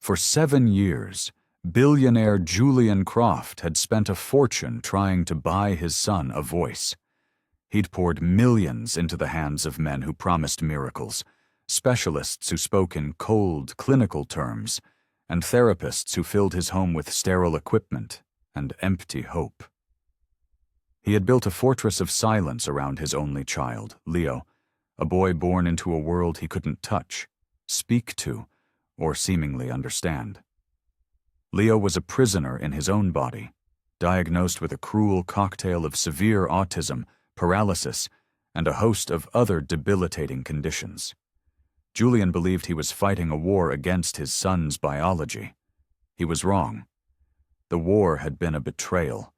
For 7 years, billionaire Julian Croft had spent a fortune trying to buy his son a voice. He'd poured millions into the hands of men who promised miracles, specialists who spoke in cold, clinical terms, and therapists who filled his home with sterile equipment and empty hope. He had built a fortress of silence around his only child, Leo, a boy born into a world he couldn't touch, speak to, or seemingly understand. Leo was a prisoner in his own body, diagnosed with a cruel cocktail of severe autism, paralysis, and a host of other debilitating conditions. Julian believed he was fighting a war against his son's biology. He was wrong. The war had been a betrayal,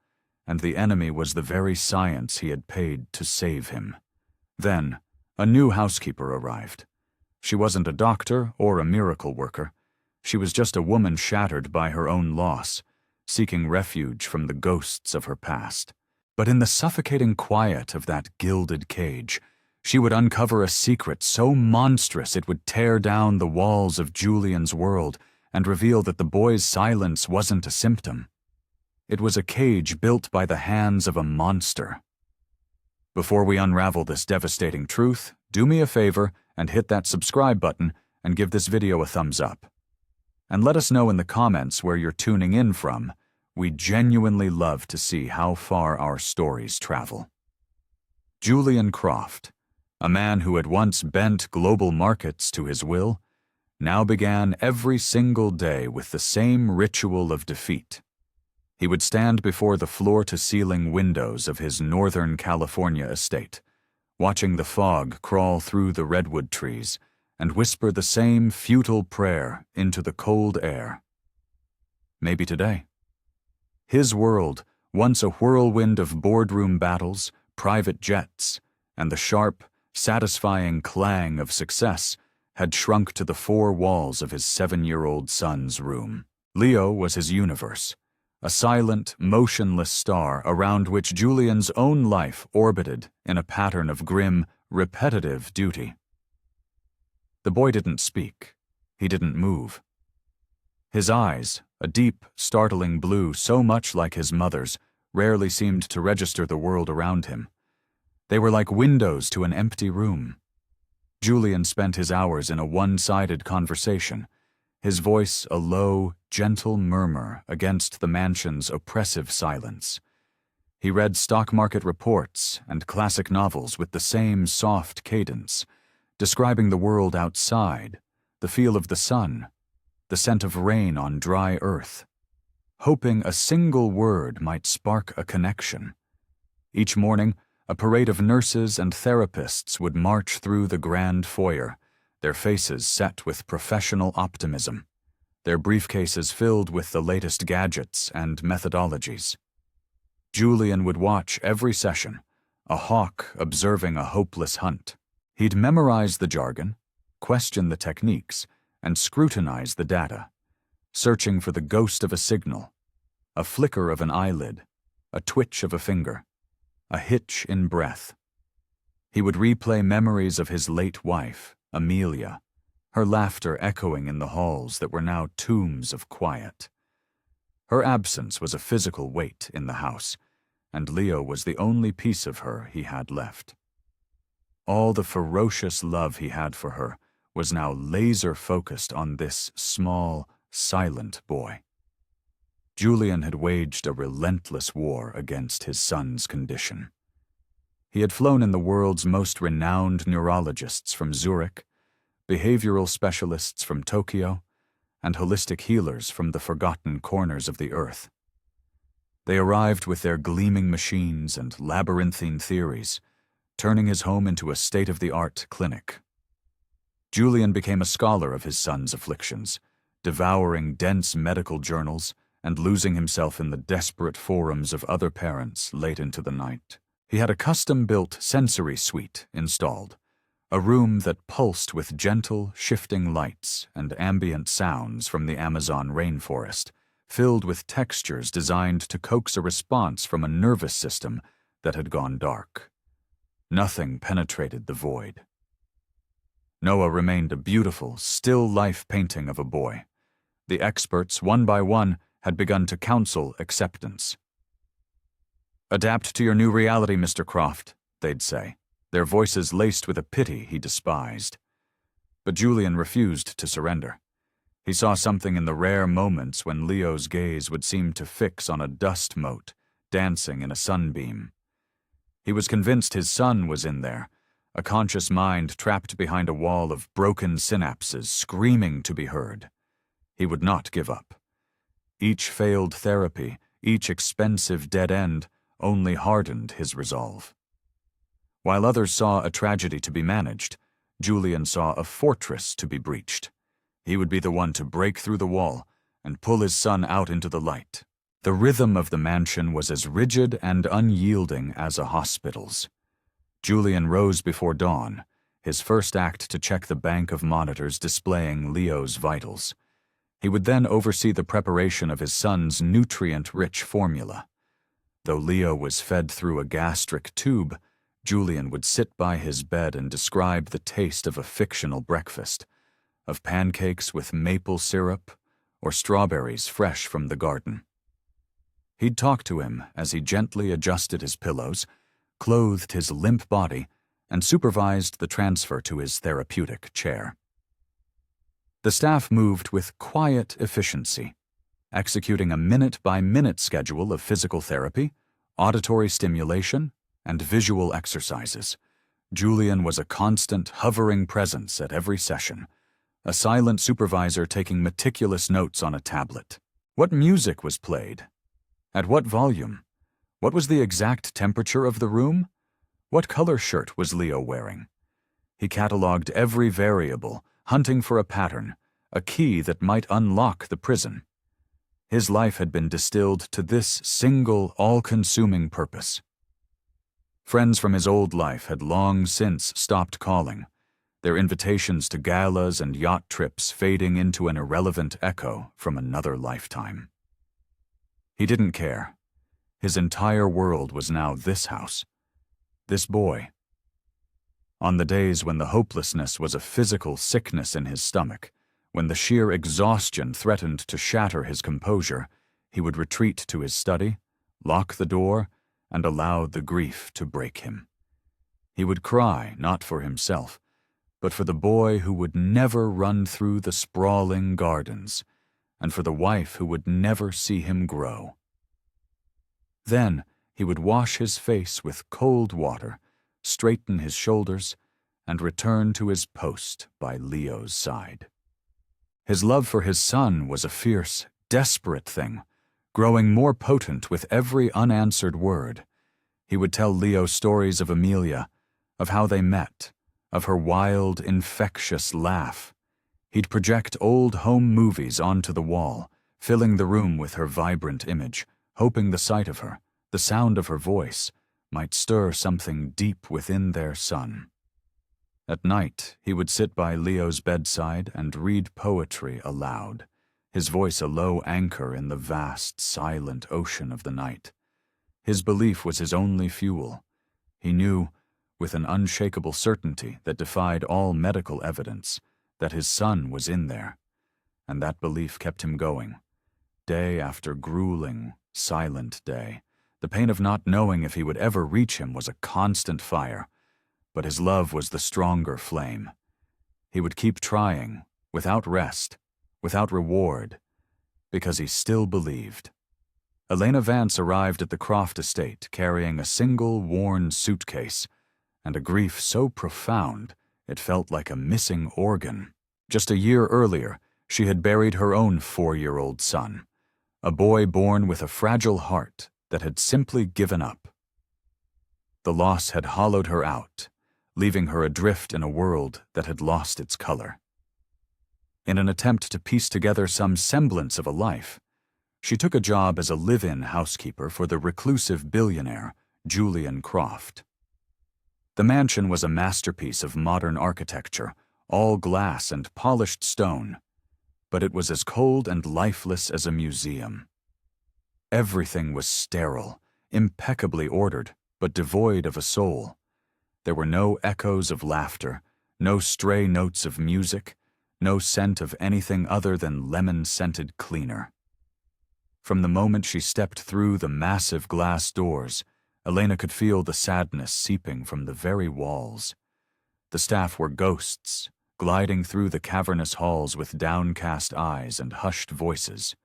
and the enemy was the very science he had paid to save him. Then, a new housekeeper arrived. She wasn't a doctor or a miracle worker. She was just a woman shattered by her own loss, seeking refuge from the ghosts of her past. But in the suffocating quiet of that gilded cage, she would uncover a secret so monstrous it would tear down the walls of Julian's world and reveal that the boy's silence wasn't a symptom. It was a cage built by the hands of a monster. Before we unravel this devastating truth, do me a favor and hit that subscribe button and give this video a thumbs up. And let us know in the comments where you're tuning in from. We genuinely love to see how far our stories travel. Julian Croft, a man who had once bent global markets to his will, now began every single day with the same ritual of defeat. He would stand before the floor-to-ceiling windows of his Northern California estate, watching the fog crawl through the redwood trees, and whisper the same futile prayer into the cold air. Maybe today. His world, once a whirlwind of boardroom battles, private jets, and the sharp, satisfying clang of success, had shrunk to the 4 walls of his 7-year-old son's room. Leo was his universe, a silent, motionless star around which Julian's own life orbited in a pattern of grim, repetitive duty. The boy didn't speak. He didn't move. His eyes, a deep, startling blue so much like his mother's, rarely seemed to register the world around him. They were like windows to an empty room. Julian spent his hours in a one-sided conversation, his voice a low, gentle murmur against the mansion's oppressive silence. He read stock market reports and classic novels with the same soft cadence, describing the world outside, the feel of the sun, the scent of rain on dry earth, hoping a single word might spark a connection. Each morning, a parade of nurses and therapists would march through the grand foyer, their faces set with professional optimism, their briefcases filled with the latest gadgets and methodologies. Julian would watch every session, a hawk observing a hopeless hunt. He'd memorize the jargon, question the techniques, and scrutinize the data, searching for the ghost of a signal, a flicker of an eyelid, a twitch of a finger, a hitch in breath. He would replay memories of his late wife, Amelia, her laughter echoing in the halls that were now tombs of quiet. Her absence was a physical weight in the house, and Leo was the only piece of her he had left. All the ferocious love he had for her was now laser-focused on this small, silent boy. Julian had waged a relentless war against his son's condition. He had flown in the world's most renowned neurologists from Zurich, behavioral specialists from Tokyo, and holistic healers from the forgotten corners of the earth. They arrived with their gleaming machines and labyrinthine theories, turning his home into a state-of-the-art clinic. Julian became a scholar of his son's afflictions, devouring dense medical journals and losing himself in the desperate forums of other parents late into the night. He had a custom-built sensory suite installed, a room that pulsed with gentle, shifting lights and ambient sounds from the Amazon rainforest, filled with textures designed to coax a response from a nervous system that had gone dark. Nothing penetrated the void. Noah remained a beautiful, still-life painting of a boy, The experts, one by one, had begun to counsel acceptance. "Adapt to your new reality, Mr. Croft," they'd say, their voices laced with a pity he despised. But Julian refused to surrender. He saw something in the rare moments when Leo's gaze would seem to fix on a dust mote dancing in a sunbeam. He was convinced his son was in there, a conscious mind trapped behind a wall of broken synapses screaming to be heard. He would not give up. Each failed therapy, each expensive dead end, only hardened his resolve. While others saw a tragedy to be managed, Julian saw a fortress to be breached. He would be the one to break through the wall and pull his son out into the light. The rhythm of the mansion was as rigid and unyielding as a hospital's. Julian rose before dawn, his first act to check the bank of monitors displaying Leo's vitals. He would then oversee the preparation of his son's nutrient-rich formula. Though Leo was fed through a gastric tube, Julian would sit by his bed and describe the taste of a fictional breakfast, of pancakes with maple syrup or strawberries fresh from the garden. He'd talk to him as he gently adjusted his pillows, clothed his limp body, and supervised the transfer to his therapeutic chair. The staff moved with quiet efficiency, executing a minute-by-minute schedule of physical therapy, auditory stimulation, and visual exercises. Julian was a constant, hovering presence at every session, a silent supervisor taking meticulous notes on a tablet. What music was played? At what volume? What was the exact temperature of the room? What color shirt was Leo wearing? He cataloged every variable, hunting for a pattern, a key that might unlock the prison. His life had been distilled to this single, all-consuming purpose. Friends from his old life had long since stopped calling, their invitations to galas and yacht trips fading into an irrelevant echo from another lifetime. He didn't care. His entire world was now this house, this boy. On the days when the hopelessness was a physical sickness in his stomach, when the sheer exhaustion threatened to shatter his composure, he would retreat to his study, lock the door, and allow the grief to break him. He would cry not for himself, but for the boy who would never run through the sprawling gardens, and for the wife who would never see him grow. Then he would wash his face with cold water, straighten his shoulders, and return to his post by Leo's side. His love for his son was a fierce, desperate thing, growing more potent with every unanswered word. He would tell Leo stories of Amelia, of how they met, of her wild, infectious laugh. He'd project old home movies onto the wall, filling the room with her vibrant image, hoping the sight of her, the sound of her voice, might stir something deep within their son. At night, he would sit by Leo's bedside and read poetry aloud, his voice a low anchor in the vast, silent ocean of the night. His belief was his only fuel. He knew, with an unshakable certainty that defied all medical evidence, that his son was in there, and that belief kept him going, day after grueling, silent day. The pain of not knowing if he would ever reach him was a constant fire, but his love was the stronger flame. He would keep trying, without rest, without reward, because he still believed. Elena Vance arrived at the Croft estate carrying a single worn suitcase, and a grief so profound it felt like a missing organ. Just a year earlier, she had buried her own 4-year-old son, a boy born with a fragile heart that had simply given up. The loss had hollowed her out, leaving her adrift in a world that had lost its color. In an attempt to piece together some semblance of a life, she took a job as a live-in housekeeper for the reclusive billionaire, Julian Croft. The mansion was a masterpiece of modern architecture, all glass and polished stone, but it was as cold and lifeless as a museum. Everything was sterile, impeccably ordered, but devoid of a soul. There were no echoes of laughter, no stray notes of music, no scent of anything other than lemon-scented cleaner. From the moment she stepped through the massive glass doors, Elena could feel the sadness seeping from the very walls. The staff were ghosts, gliding through the cavernous halls with downcast eyes and hushed voices.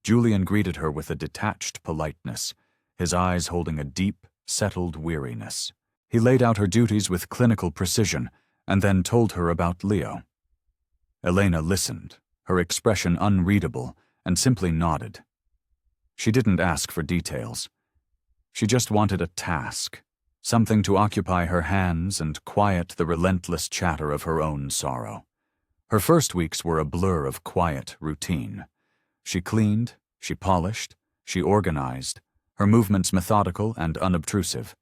Julian greeted her with a detached politeness, his eyes holding a deep, settled weariness. He laid out her duties with clinical precision, and then told her about Leo. Elena listened, her expression unreadable, and simply nodded. She didn't ask for details. She just wanted a task, something to occupy her hands and quiet the relentless chatter of her own sorrow. Her first weeks were a blur of quiet routine. She cleaned, she polished, she organized, her movements methodical and unobtrusive.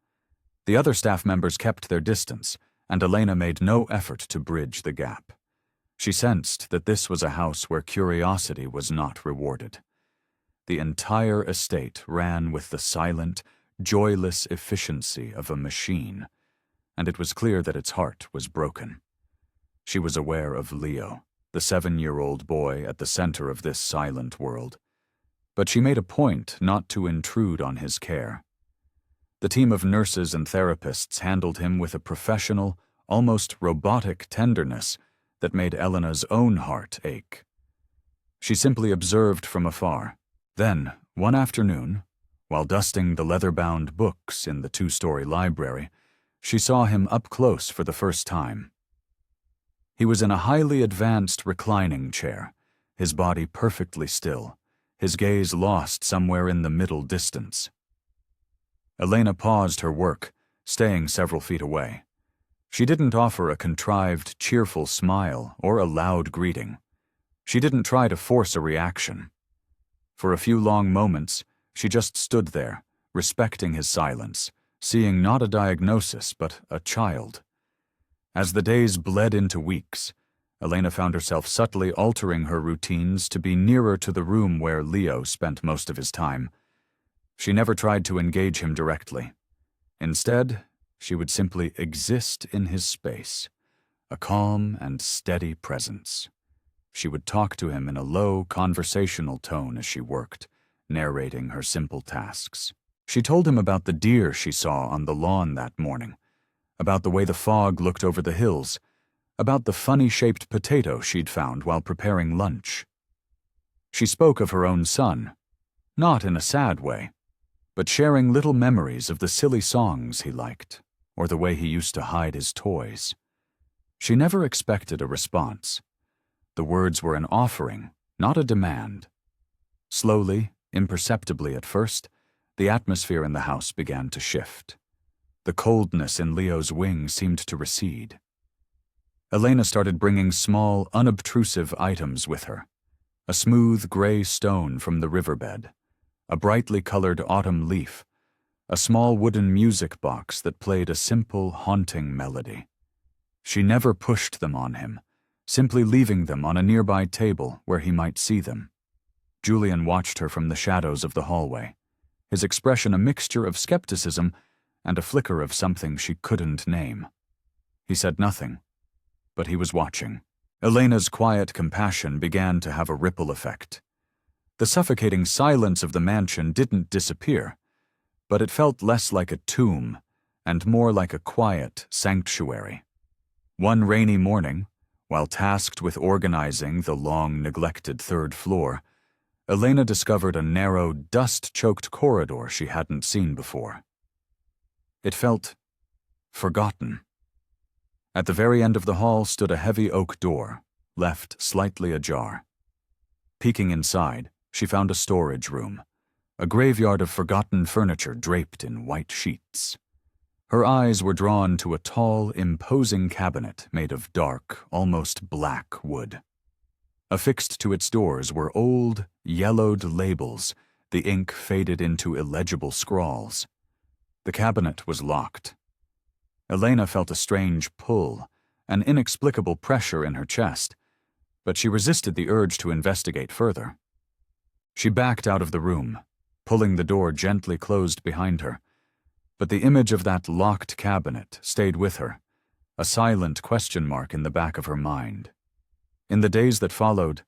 The other staff members kept their distance, and Elena made no effort to bridge the gap. She sensed that this was a house where curiosity was not rewarded. The entire estate ran with the silent, joyless efficiency of a machine, and it was clear that its heart was broken. She was aware of Leo, the 7-year-old boy at the center of this silent world, but she made a point not to intrude on his care. The team of nurses and therapists handled him with a professional, almost robotic tenderness that made Elena's own heart ache. She simply observed from afar. Then, one afternoon, while dusting the leather-bound books in the 2-story library, she saw him up close for the first time. He was in a highly advanced reclining chair, his body perfectly still, his gaze lost somewhere in the middle distance. Elena paused her work, staying several feet away. She didn't offer a contrived, cheerful smile or a loud greeting. She didn't try to force a reaction. For a few long moments, she just stood there, respecting his silence, seeing not a diagnosis but a child. As the days bled into weeks, Elena found herself subtly altering her routines to be nearer to the room where Leo spent most of his time. She never tried to engage him directly. Instead, she would simply exist in his space, a calm and steady presence. She would talk to him in a low, conversational tone as she worked, narrating her simple tasks. She told him about the deer she saw on the lawn that morning, about the way the fog looked over the hills, about the funny-shaped potato she'd found while preparing lunch. She spoke of her own son, not in a sad way, but sharing little memories of the silly songs he liked, or the way he used to hide his toys. She never expected a response. The words were an offering, not a demand. Slowly, imperceptibly at first, the atmosphere in the house began to shift. The coldness in Leo's wing seemed to recede. Elena started bringing small, unobtrusive items with her. A smooth gray stone from the riverbed, a brightly colored autumn leaf, a small wooden music box that played a simple, haunting melody. She never pushed them on him, simply leaving them on a nearby table where he might see them. Julian watched her from the shadows of the hallway, his expression a mixture of skepticism and a flicker of something she couldn't name. He said nothing, but he was watching. Elena's quiet compassion began to have a ripple effect. The suffocating silence of the mansion didn't disappear, but it felt less like a tomb and more like a quiet sanctuary. One rainy morning, while tasked with organizing the long-neglected 3rd floor, Elena discovered a narrow, dust-choked corridor she hadn't seen before. It felt forgotten. At the very end of the hall stood a heavy oak door, left slightly ajar. Peeking inside, she found a storage room, a graveyard of forgotten furniture draped in white sheets. Her eyes were drawn to a tall, imposing cabinet made of dark, almost black wood. Affixed to its doors were old, yellowed labels, the ink faded into illegible scrawls. The cabinet was locked. Elena felt a strange pull, an inexplicable pressure in her chest, but she resisted the urge to investigate further. She backed out of the room, pulling the door gently closed behind her, but the image of that locked cabinet stayed with her, a silent question mark in the back of her mind. In the days that followed,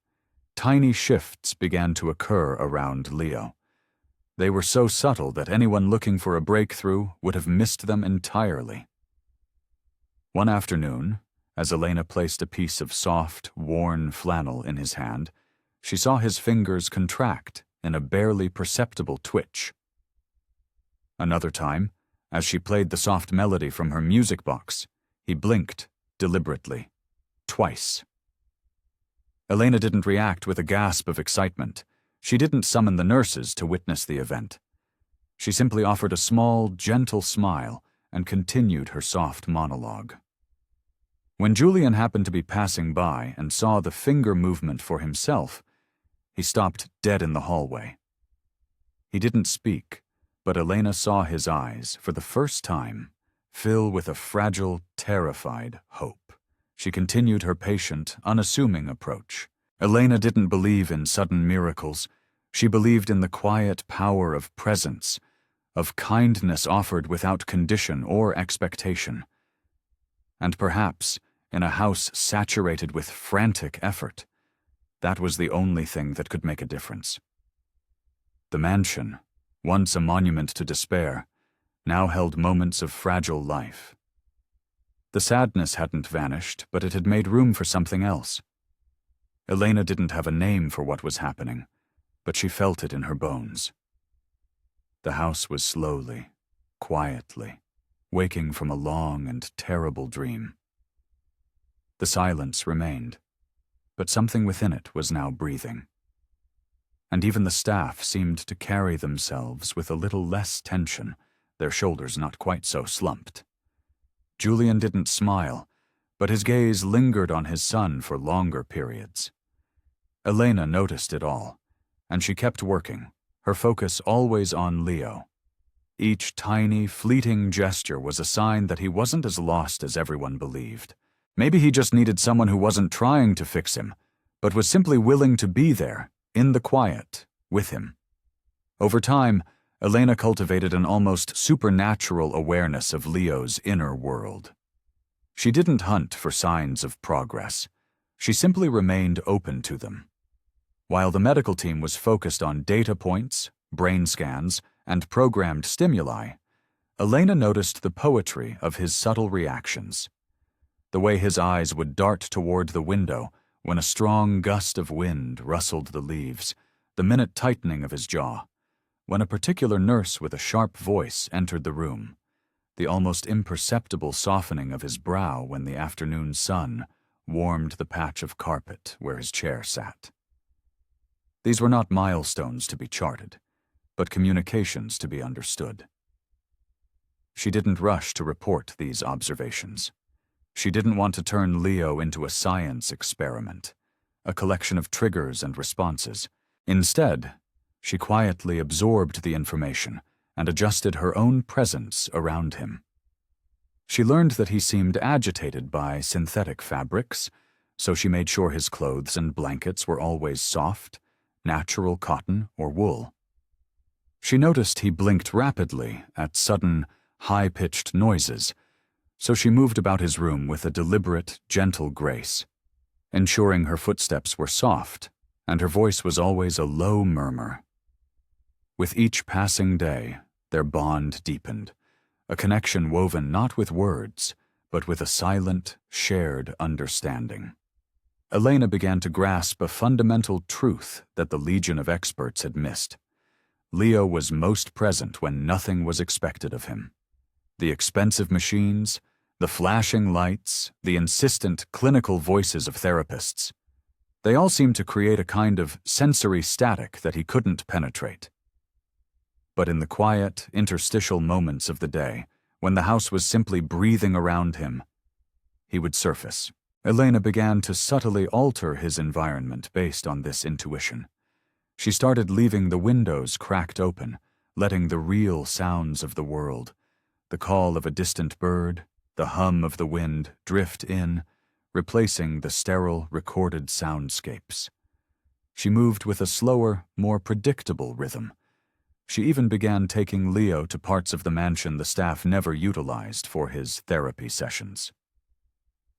tiny shifts began to occur around Leo. They were so subtle that anyone looking for a breakthrough would have missed them entirely. One afternoon, as Elena placed a piece of soft, worn flannel in his hand, she saw his fingers contract in a barely perceptible twitch. Another time, as she played the soft melody from her music box, he blinked deliberately, twice. Elena didn't react with a gasp of excitement. She didn't summon the nurses to witness the event. She simply offered a small, gentle smile and continued her soft monologue. When Julian happened to be passing by and saw the finger movement for himself, he stopped dead in the hallway. He didn't speak, but Elena saw his eyes, for the first time, fill with a fragile, terrified hope. She continued her patient, unassuming approach. Elena didn't believe in sudden miracles. She believed in the quiet power of presence, of kindness offered without condition or expectation. And perhaps, in a house saturated with frantic effort, that was the only thing that could make a difference. The mansion, once a monument to despair, now held moments of fragile life. The sadness hadn't vanished, but it had made room for something else. Elena didn't have a name for what was happening, but she felt it in her bones. The house was slowly, quietly, waking from a long and terrible dream. The silence remained, but something within it was now breathing. And even the staff seemed to carry themselves with a little less tension, their shoulders not quite so slumped. Julian didn't smile, but his gaze lingered on his son for longer periods. Elena noticed it all, and she kept working, her focus always on Leo. Each tiny, fleeting gesture was a sign that he wasn't as lost as everyone believed. Maybe he just needed someone who wasn't trying to fix him, but was simply willing to be there, in the quiet, with him. Over time, Elena cultivated an almost supernatural awareness of Leo's inner world. She didn't hunt for signs of progress. She simply remained open to them. While the medical team was focused on data points, brain scans, and programmed stimuli, Elena noticed the poetry of his subtle reactions. The way his eyes would dart toward the window when a strong gust of wind rustled the leaves, the minute tightening of his jaw, when a particular nurse with a sharp voice entered the room, the almost imperceptible softening of his brow when the afternoon sun warmed the patch of carpet where his chair sat. These were not milestones to be charted, but communications to be understood. She didn't rush to report these observations. She didn't want to turn Leo into a science experiment, a collection of triggers and responses. Instead, she quietly absorbed the information and adjusted her own presence around him. She learned that he seemed agitated by synthetic fabrics, so she made sure his clothes and blankets were always soft, natural cotton or wool. She noticed he blinked rapidly at sudden, high-pitched noises, so she moved about his room with a deliberate, gentle grace, ensuring her footsteps were soft and her voice was always a low murmur. With each passing day, their bond deepened, a connection woven not with words, but with a silent, shared understanding. Elena began to grasp a fundamental truth that the legion of experts had missed. Leo was most present when nothing was expected of him. The expensive machines, the flashing lights, the insistent clinical voices of therapists. They all seemed to create a kind of sensory static that he couldn't penetrate. But in the quiet, interstitial moments of the day, when the house was simply breathing around him, he would surface. Elena began to subtly alter his environment based on this intuition. She started leaving the windows cracked open, letting the real sounds of the world, the call of a distant bird, the hum of the wind, drift in, replacing the sterile, recorded soundscapes. She moved with a slower, more predictable rhythm. She even began taking Leo to parts of the mansion the staff never utilized for his therapy sessions.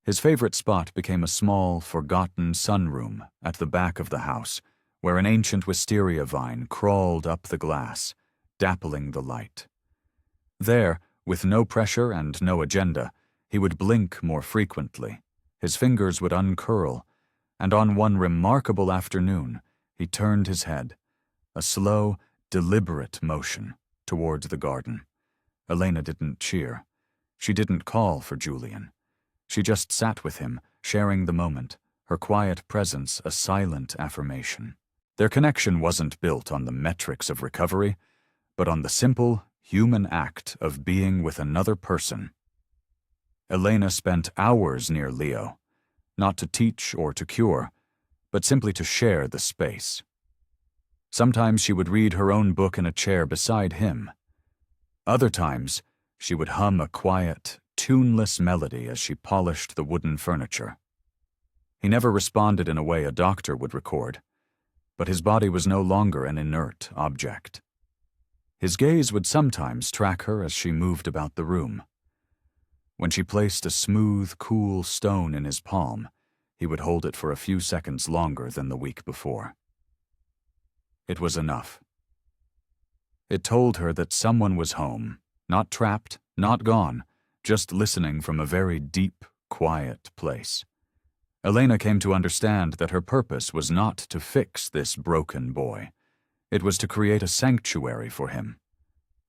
His favorite spot became a small, forgotten sunroom at the back of the house, where an ancient wisteria vine crawled up the glass, dappling the light. There, with no pressure and no agenda, he would blink more frequently. His fingers would uncurl, and on one remarkable afternoon, he turned his head, a slow, deliberate motion, toward the garden. Elena didn't cheer. She didn't call for Julian. She just sat with him, sharing the moment, her quiet presence a silent affirmation. Their connection wasn't built on the metrics of recovery, but on the simple, human act of being with another person. Elena spent hours near Leo, not to teach or to cure, but simply to share the space. Sometimes she would read her own book in a chair beside him. Other times, she would hum a quiet, tuneless melody as she polished the wooden furniture. He never responded in a way a doctor would record, but his body was no longer an inert object. His gaze would sometimes track her as she moved about the room. When she placed a smooth, cool stone in his palm, he would hold it for a few seconds longer than the week before. It was enough. It told her that someone was home, not trapped, not gone, just listening from a very deep, quiet place. Elena came to understand that her purpose was not to fix this broken boy. It was to create a sanctuary for him,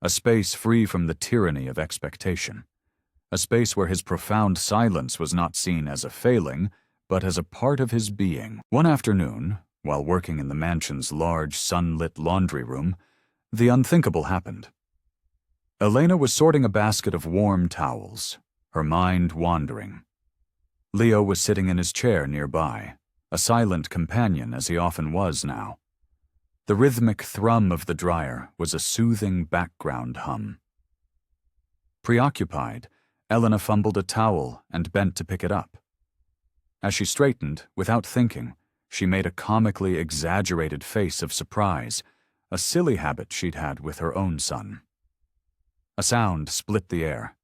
a space free from the tyranny of expectation, a space where his profound silence was not seen as a failing, but as a part of his being. One afternoon, while working in the mansion's large, sunlit laundry room, the unthinkable happened. Elena was sorting a basket of warm towels, her mind wandering. Leo was sitting in his chair nearby, a silent companion as he often was now. The rhythmic thrum of the dryer was a soothing background hum. Preoccupied, Elena fumbled a towel and bent to pick it up. As she straightened, without thinking, she made a comically exaggerated face of surprise, a silly habit she'd had with her own son. A sound split the air.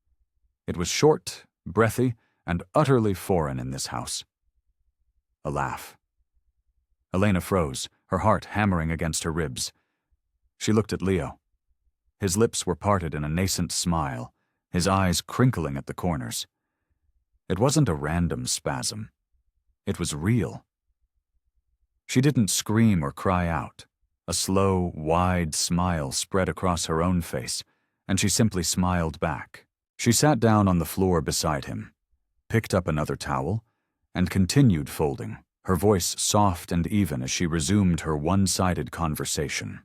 It was short, breathy, and utterly foreign in this house. A laugh. Elena froze, her heart hammering against her ribs. She looked at Leo. His lips were parted in a nascent smile, his eyes crinkling at the corners. It wasn't a random spasm. It was real. She didn't scream or cry out. A slow, wide smile spread across her own face, and she simply smiled back. She sat down on the floor beside him, picked up another towel, and continued folding, her voice soft and even as she resumed her one-sided conversation.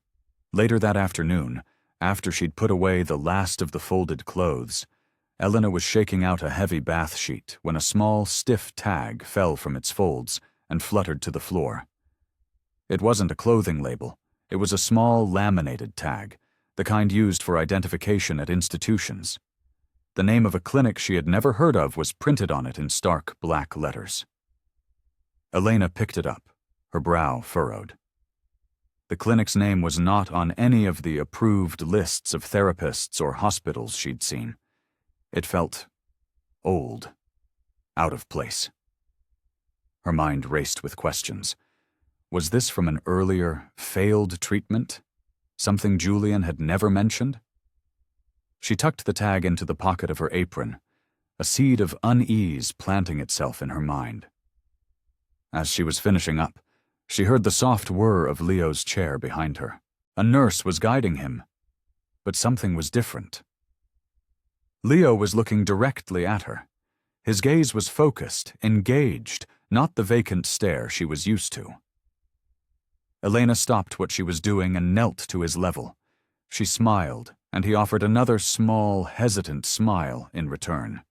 Later that afternoon, after she'd put away the last of the folded clothes, Elena was shaking out a heavy bath sheet when a small, stiff tag fell from its folds and fluttered to the floor. It wasn't a clothing label. It was a small, laminated tag, the kind used for identification at institutions. The name of a clinic she had never heard of was printed on it in stark black letters. Elena picked it up, her brow furrowed. The clinic's name was not on any of the approved lists of therapists or hospitals she'd seen. It felt old, out of place. Her mind raced with questions. Was this from an earlier, failed treatment? Something Julian had never mentioned? She tucked the tag into the pocket of her apron, a seed of unease planting itself in her mind. As she was finishing up, she heard the soft whir of Leo's chair behind her. A nurse was guiding him, but something was different. Leo was looking directly at her. His gaze was focused, engaged, not the vacant stare she was used to. Elena stopped what she was doing and knelt to his level. She smiled, and he offered another small, hesitant smile in return.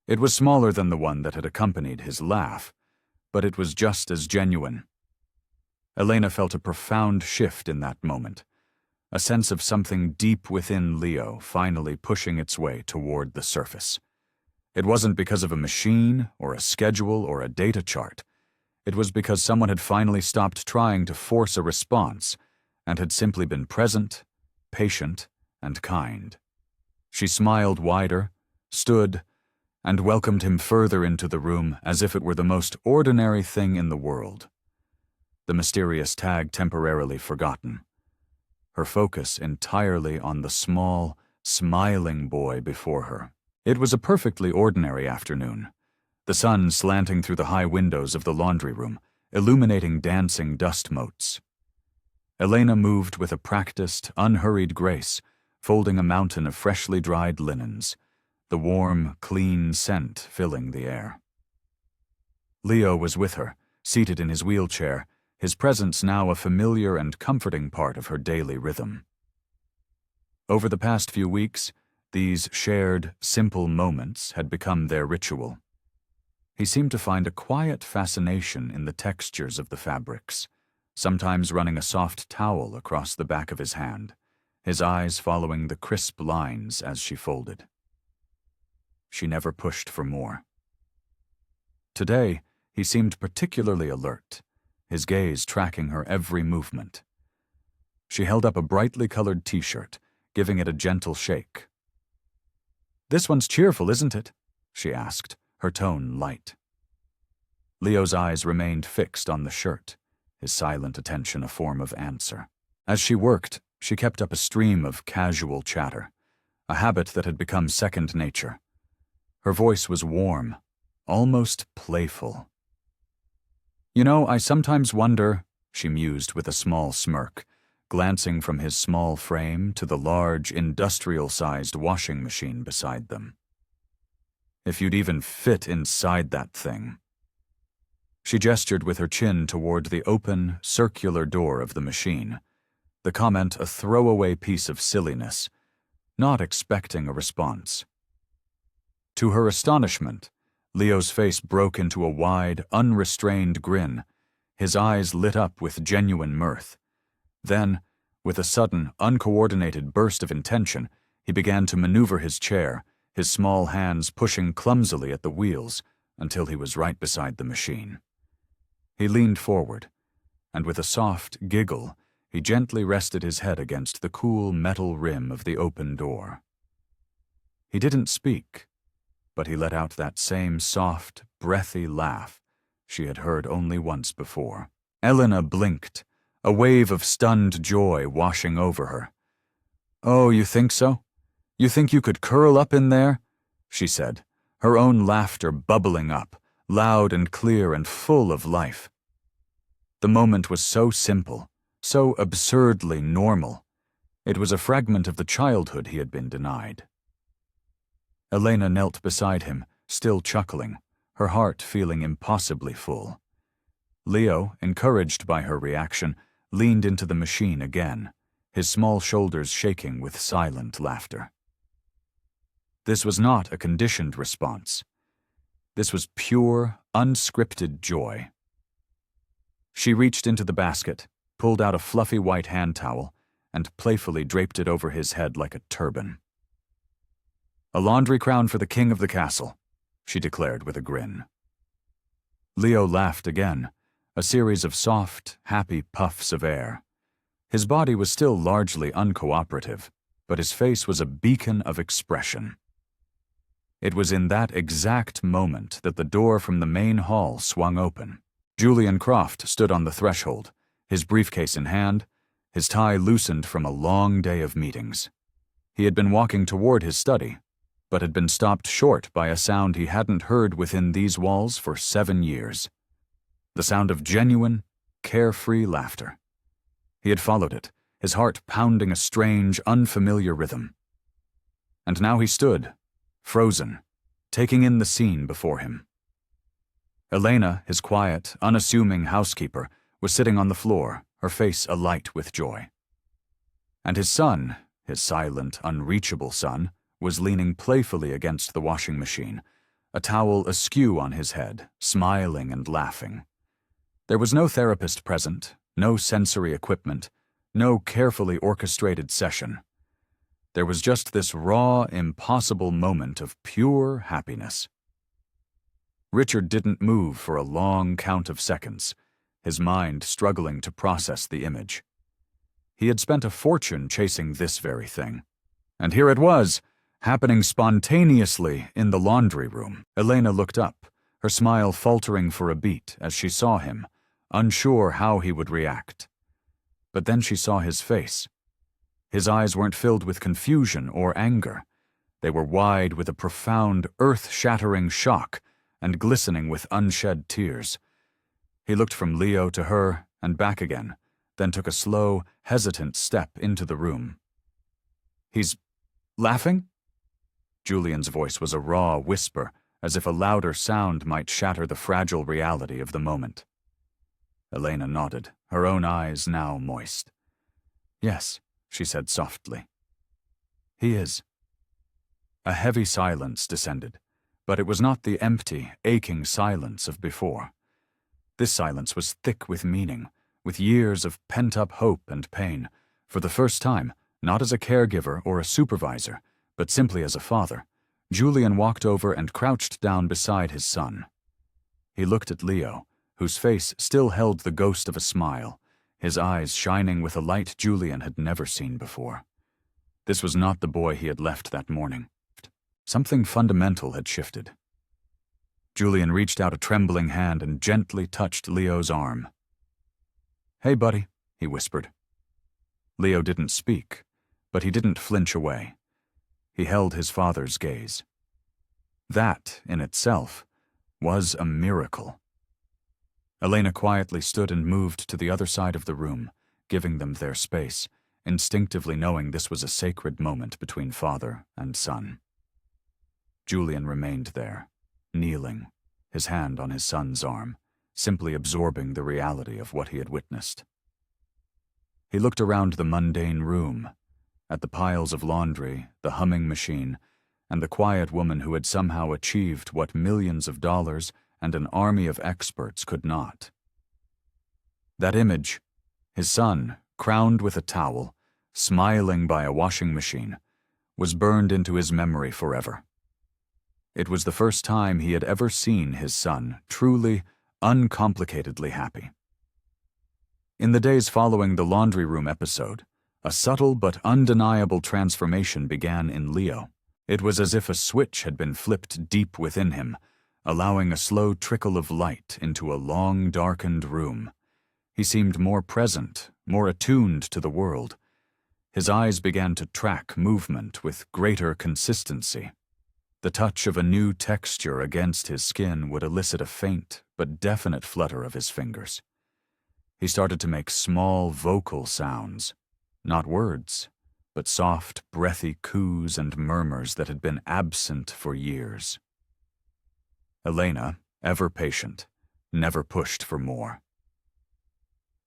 It was smaller than the one that had accompanied his laugh, but it was just as genuine. Elena felt a profound shift in that moment, a sense of something deep within Leo finally pushing its way toward the surface. It wasn't because of a machine, or a schedule, or a data chart. It was because someone had finally stopped trying to force a response and had simply been present, patient, and kind. She smiled wider, stood, and welcomed him further into the room as if it were the most ordinary thing in the world. The mysterious tag temporarily forgotten, her focus entirely on the small, smiling boy before her. It was a perfectly ordinary afternoon, the sun slanting through the high windows of the laundry room, illuminating dancing dust motes. Elena moved with a practiced, unhurried grace, folding a mountain of freshly dried linens, the warm, clean scent filling the air. Leo was with her, seated in his wheelchair, his presence now a familiar and comforting part of her daily rhythm. Over the past few weeks, these shared, simple moments had become their ritual. He seemed to find a quiet fascination in the textures of the fabrics, sometimes running a soft towel across the back of his hand, his eyes following the crisp lines as she folded. She never pushed for more. Today, he seemed particularly alert, his gaze tracking her every movement. She held up a brightly colored t-shirt, giving it a gentle shake. "This one's cheerful, isn't it?" she asked, her tone light. Leo's eyes remained fixed on the shirt, his silent attention a form of answer. As she worked, she kept up a stream of casual chatter, a habit that had become second nature. Her voice was warm, almost playful. "You know, I sometimes wonder," she mused with a small smirk, glancing from his small frame to the large, industrial-sized washing machine beside them. "If you'd even fit inside that thing." She gestured with her chin toward the open, circular door of the machine, the comment a throwaway piece of silliness, not expecting a response. To her astonishment, Leo's face broke into a wide, unrestrained grin, his eyes lit up with genuine mirth. Then, with a sudden, uncoordinated burst of intention, he began to maneuver his chair, his small hands pushing clumsily at the wheels until he was right beside the machine. He leaned forward, and with a soft giggle, he gently rested his head against the cool metal rim of the open door. He didn't speak, but he let out that same soft, breathy laugh she had heard only once before. Elena blinked, a wave of stunned joy washing over her. "Oh, you think so? You think you could curl up in there?" she said, her own laughter bubbling up, loud and clear and full of life. The moment was so simple, so absurdly normal. It was a fragment of the childhood he had been denied. Elena knelt beside him, still chuckling, her heart feeling impossibly full. Leo, encouraged by her reaction, leaned into the machine again, his small shoulders shaking with silent laughter. This was not a conditioned response. This was pure, unscripted joy. She reached into the basket, pulled out a fluffy white hand towel, and playfully draped it over his head like a turban. "A laundry crown for the king of the castle," she declared with a grin. Leo laughed again, a series of soft, happy puffs of air. His body was still largely uncooperative, but his face was a beacon of expression. It was in that exact moment that the door from the main hall swung open. Julian Croft stood on the threshold, his briefcase in hand, his tie loosened from a long day of meetings. He had been walking toward his study, but had been stopped short by a sound he hadn't heard within these walls for 7 years. The sound of genuine, carefree laughter. He had followed it, his heart pounding a strange, unfamiliar rhythm. And now he stood, frozen, taking in the scene before him. Elena, his quiet, unassuming housekeeper, was sitting on the floor, her face alight with joy. And his son, his silent, unreachable son, was leaning playfully against the washing machine, a towel askew on his head, smiling and laughing. There was no therapist present, no sensory equipment, no carefully orchestrated session. There was just this raw, impossible moment of pure happiness. Richard didn't move for a long count of seconds, his mind struggling to process the image. He had spent a fortune chasing this very thing. And here it was, happening spontaneously in the laundry room. Elena looked up, her smile faltering for a beat as she saw him, unsure how he would react. But then she saw his face. His eyes weren't filled with confusion or anger. They were wide with a profound, earth-shattering shock and glistening with unshed tears. He looked from Leo to her and back again, then took a slow, hesitant step into the room. "He's laughing?" Julian's voice was a raw whisper, as if a louder sound might shatter the fragile reality of the moment. Elena nodded, her own eyes now moist. "Yes," she said softly. "He is." A heavy silence descended, but it was not the empty, aching silence of before. This silence was thick with meaning, with years of pent-up hope and pain. For the first time, not as a caregiver or a supervisor, but simply as a father, Julian walked over and crouched down beside his son. He looked at Leo, whose face still held the ghost of a smile, his eyes shining with a light Julian had never seen before. This was not the boy he had left that morning. Something fundamental had shifted. Julian reached out a trembling hand and gently touched Leo's arm. "Hey, buddy," he whispered. Leo didn't speak, but he didn't flinch away. He held his father's gaze. That, in itself, was a miracle. Elena quietly stood and moved to the other side of the room, giving them their space, instinctively knowing this was a sacred moment between father and son. Julian remained there, kneeling, his hand on his son's arm, simply absorbing the reality of what he had witnessed. He looked around the mundane room, at the piles of laundry, the humming machine, and the quiet woman who had somehow achieved what millions of dollars and an army of experts could not. That image, his son, crowned with a towel, smiling by a washing machine, was burned into his memory forever. It was the first time he had ever seen his son truly, uncomplicatedly happy. In the days following the laundry room episode, a subtle but undeniable transformation began in Leo. It was as if a switch had been flipped deep within him, allowing a slow trickle of light into a long, darkened room. He seemed more present, more attuned to the world. His eyes began to track movement with greater consistency. The touch of a new texture against his skin would elicit a faint but definite flutter of his fingers. He started to make small vocal sounds, not words, but soft, breathy coos and murmurs that had been absent for years. Elena, ever patient, never pushed for more.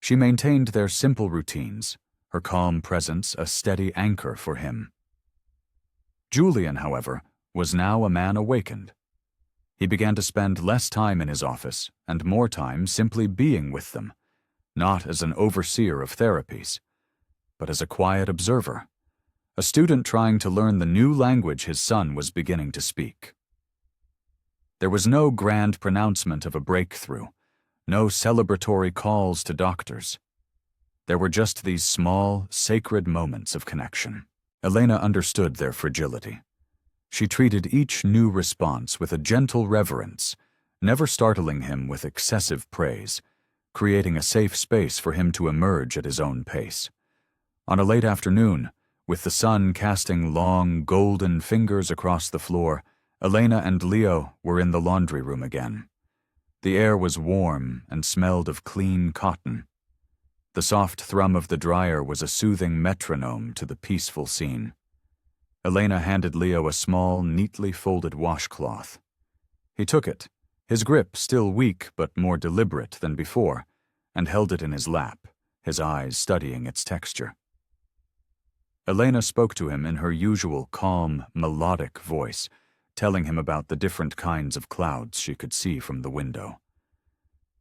She maintained their simple routines, her calm presence a steady anchor for him. Julian, however, was now a man awakened. He began to spend less time in his office and more time simply being with them, not as an overseer of therapies, but as a quiet observer, a student trying to learn the new language his son was beginning to speak. There was no grand pronouncement of a breakthrough, no celebratory calls to doctors. There were just these small, sacred moments of connection. Elena understood their fragility. She treated each new response with a gentle reverence, never startling him with excessive praise, creating a safe space for him to emerge at his own pace. On a late afternoon, with the sun casting long, golden fingers across the floor, Elena and Leo were in the laundry room again. The air was warm and smelled of clean cotton. The soft thrum of the dryer was a soothing metronome to the peaceful scene. Elena handed Leo a small, neatly folded washcloth. He took it, his grip still weak but more deliberate than before, and held it in his lap, his eyes studying its texture. Elena spoke to him in her usual calm, melodic voice, telling him about the different kinds of clouds she could see from the window.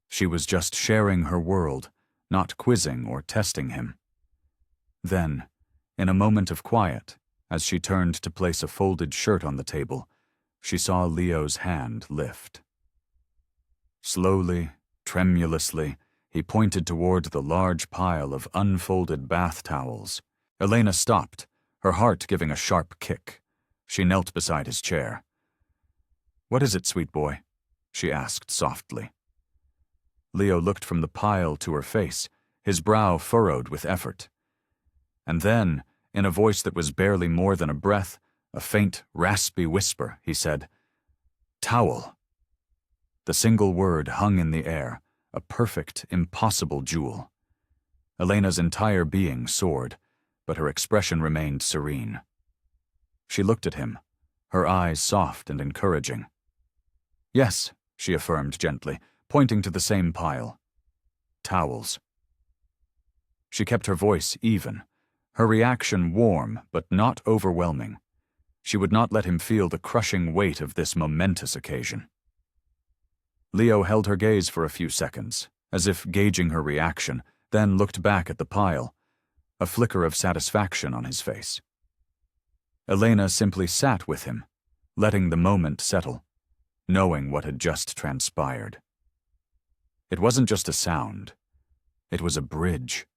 She was just sharing her world, not quizzing or testing him. Then, in a moment of quiet, as she turned to place a folded shirt on the table, she saw Leo's hand lift. Slowly, tremulously, he pointed toward the large pile of unfolded bath towels. Elena stopped, her heart giving a sharp kick. She knelt beside his chair. "What is it, sweet boy?" she asked softly. Leo looked from the pile to her face, his brow furrowed with effort. And then, in a voice that was barely more than a breath, a faint, raspy whisper, he said, "Towel." The single word hung in the air, a perfect, impossible jewel. Elena's entire being soared, but her expression remained serene. She looked at him, her eyes soft and encouraging. "Yes," she affirmed gently, pointing to the same pile. "Towels." She kept her voice even, her reaction warm but not overwhelming. She would not let him feel the crushing weight of this momentous occasion. Leo held her gaze for a few seconds, as if gauging her reaction, then looked back at the pile, a flicker of satisfaction on his face. Elena simply sat with him, letting the moment settle, knowing what had just transpired. It wasn't just a sound. It was a bridge.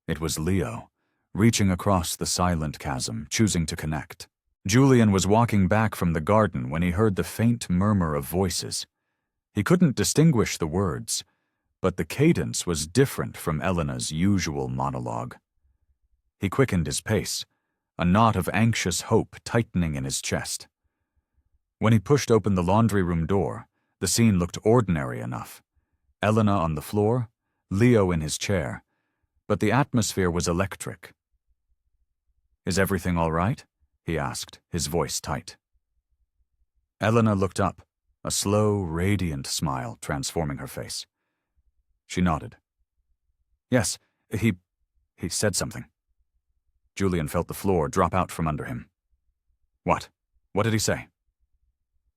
It was Leo, reaching across the silent chasm, choosing to connect. Julian was walking back from the garden when he heard the faint murmur of voices. He couldn't distinguish the words, but the cadence was different from Elena's usual monologue. He quickened his pace, a knot of anxious hope tightening in his chest. When he pushed open the laundry room door, the scene looked ordinary enough. Elena on the floor, Leo in his chair, but the atmosphere was electric. "Is everything all right?" he asked, his voice tight. Elena looked up, a slow, radiant smile transforming her face. She nodded. "Yes, he said something." Julian felt the floor drop out from under him. "What? What did he say?"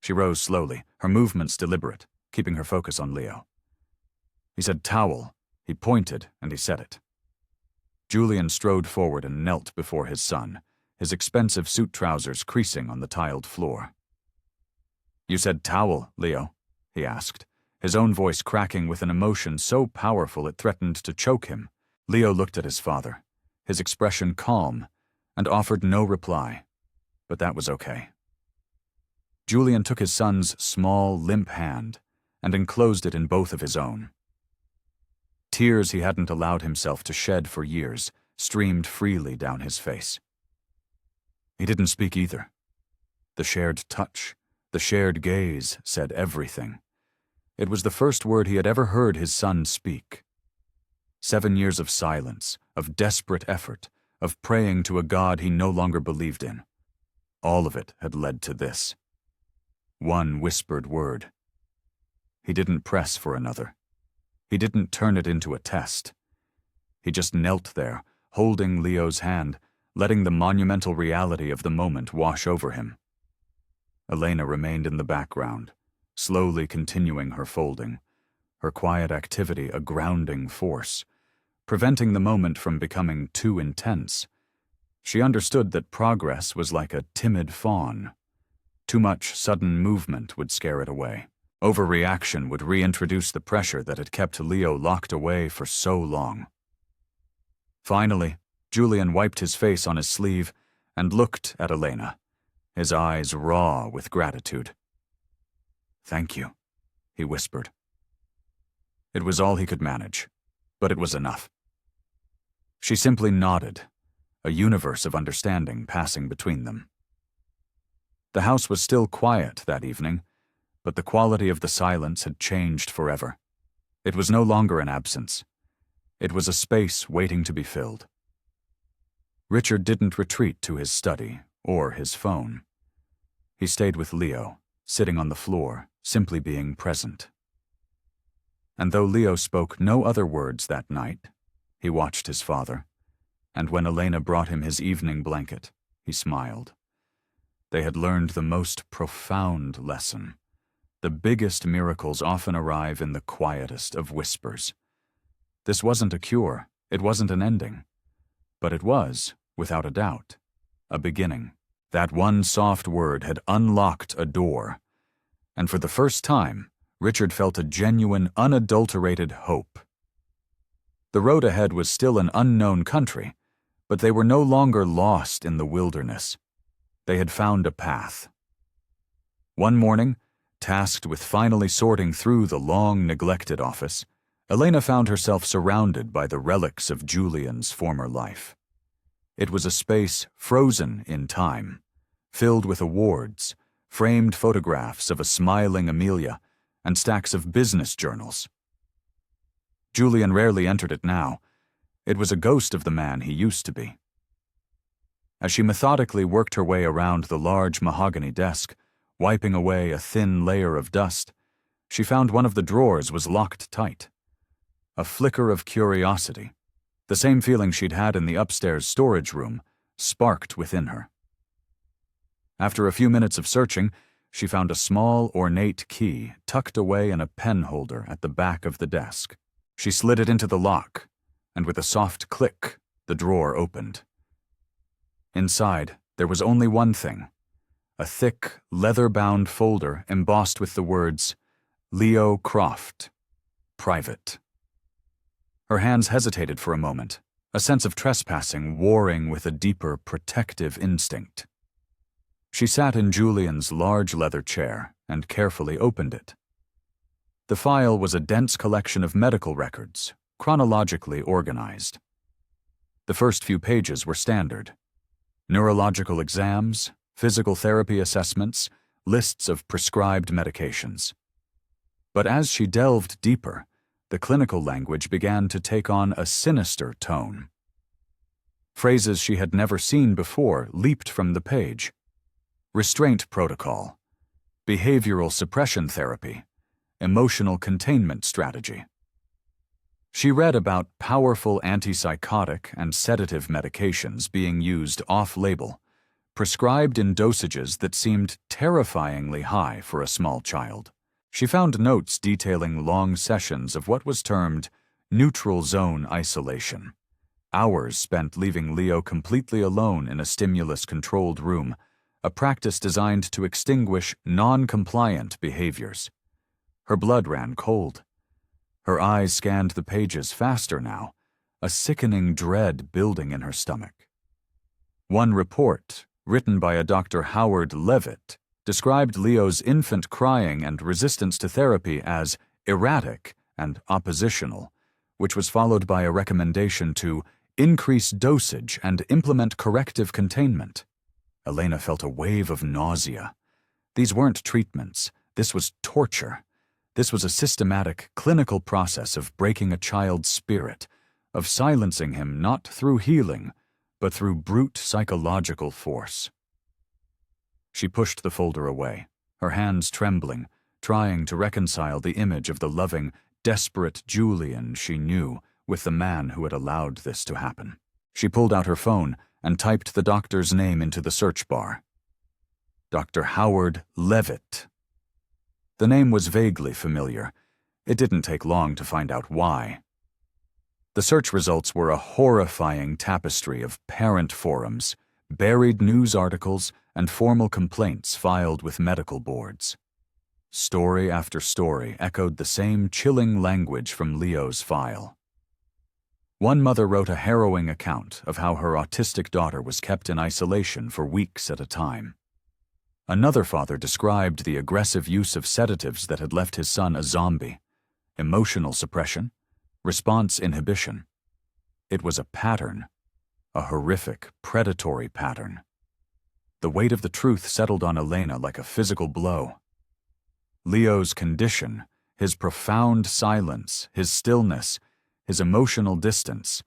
She rose slowly, her movements deliberate, keeping her focus on Leo. "He said towel. He pointed, and he said it." Julian strode forward and knelt before his son, his expensive suit trousers creasing on the tiled floor. "You said towel, Leo?" he asked, his own voice cracking with an emotion so powerful it threatened to choke him. Leo looked at his father, his expression calm, and offered no reply, but that was okay. Julian took his son's small, limp hand and enclosed it in both of his own. Tears he hadn't allowed himself to shed for years streamed freely down his face. He didn't speak either. The shared touch, the shared gaze said everything. It was the first word he had ever heard his son speak. 7 years of silence, of desperate effort, of praying to a God he no longer believed in. All of it had led to this. One whispered word. He didn't press for another. He didn't turn it into a test. He just knelt there, holding Leo's hand, letting the monumental reality of the moment wash over him. Elena remained in the background, slowly continuing her folding, her quiet activity a grounding force, preventing the moment from becoming too intense. She understood that progress was like a timid fawn. Too much sudden movement would scare it away. Overreaction would reintroduce the pressure that had kept Leo locked away for so long. Finally, Julian wiped his face on his sleeve and looked at Elena, his eyes raw with gratitude. "Thank you," he whispered. It was all he could manage, but it was enough. She simply nodded, a universe of understanding passing between them. The house was still quiet that evening, but the quality of the silence had changed forever. It was no longer an absence. It was a space waiting to be filled. Richard didn't retreat to his study or his phone. He stayed with Leo, sitting on the floor, simply being present. And though Leo spoke no other words that night, he watched his father, and when Elena brought him his evening blanket, he smiled. They had learned the most profound lesson. The biggest miracles often arrive in the quietest of whispers. This wasn't a cure, it wasn't an ending, but it was, without a doubt, a beginning. That one soft word had unlocked a door, and for the first time, Richard felt a genuine, unadulterated hope. The road ahead was still an unknown country, but they were no longer lost in the wilderness. They had found a path. One morning, tasked with finally sorting through the long-neglected office, Elena found herself surrounded by the relics of Julian's former life. It was a space frozen in time, filled with awards, framed photographs of a smiling Amelia, and stacks of business journals. Julian rarely entered it now. It was a ghost of the man he used to be. As she methodically worked her way around the large mahogany desk, wiping away a thin layer of dust, she found one of the drawers was locked tight. A flicker of curiosity, the same feeling she'd had in the upstairs storage room, sparked within her. After a few minutes of searching, she found a small, ornate key tucked away in a pen holder at the back of the desk. She slid it into the lock, and with a soft click, the drawer opened. Inside, there was only one thing: a thick, leather-bound folder embossed with the words, "Leo Croft, Private." Her hands hesitated for a moment, a sense of trespassing warring with a deeper, protective instinct. She sat in Julian's large leather chair and carefully opened it. The file was a dense collection of medical records, chronologically organized. The first few pages were standard: neurological exams, physical therapy assessments, lists of prescribed medications. But as she delved deeper, the clinical language began to take on a sinister tone. Phrases she had never seen before leaped from the page: restraint protocol, behavioral suppression therapy, emotional containment strategy. She read about powerful antipsychotic and sedative medications being used off-label, prescribed in dosages that seemed terrifyingly high for a small child. She found notes detailing long sessions of what was termed neutral zone isolation, hours spent leaving Leo completely alone in a stimulus-controlled room, a practice designed to extinguish non-compliant behaviors. Her blood ran cold. Her eyes scanned the pages faster now, a sickening dread building in her stomach. One report, written by a Dr. Howard Levitt, described Leo's infant crying and resistance to therapy as erratic and oppositional, which was followed by a recommendation to increase dosage and implement corrective containment. Elena felt a wave of nausea. These weren't treatments. This was torture. This was a systematic, clinical process of breaking a child's spirit, of silencing him not through healing, but through brute psychological force. She pushed the folder away, her hands trembling, trying to reconcile the image of the loving, desperate Julian she knew with the man who had allowed this to happen. She pulled out her phone and typed the doctor's name into the search bar. Dr. Howard Levitt. The name was vaguely familiar. It didn't take long to find out why. The search results were a horrifying tapestry of parent forums, buried news articles, and formal complaints filed with medical boards. Story after story echoed the same chilling language from Leo's file. One mother wrote a harrowing account of how her autistic daughter was kept in isolation for weeks at a time. Another father described the aggressive use of sedatives that had left his son a zombie, emotional suppression, response inhibition. It was a pattern, a horrific, predatory pattern. The weight of the truth settled on Elena like a physical blow. Leo's condition, his profound silence, his stillness, his emotional distance,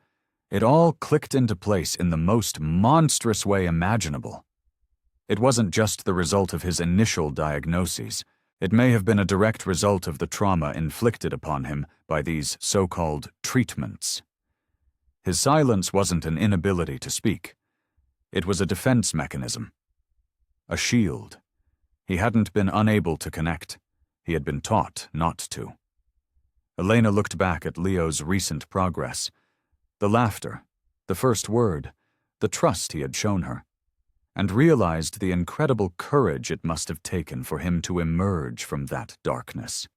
it all clicked into place in the most monstrous way imaginable. It wasn't just the result of his initial diagnoses. It may have been a direct result of the trauma inflicted upon him by these so-called treatments. His silence wasn't an inability to speak. It was a defense mechanism. A shield. He hadn't been unable to connect. He had been taught not to. Elena looked back at Leo's recent progress. The laughter, the first word, the trust he had shown her, and realized the incredible courage it must have taken for him to emerge from that darkness.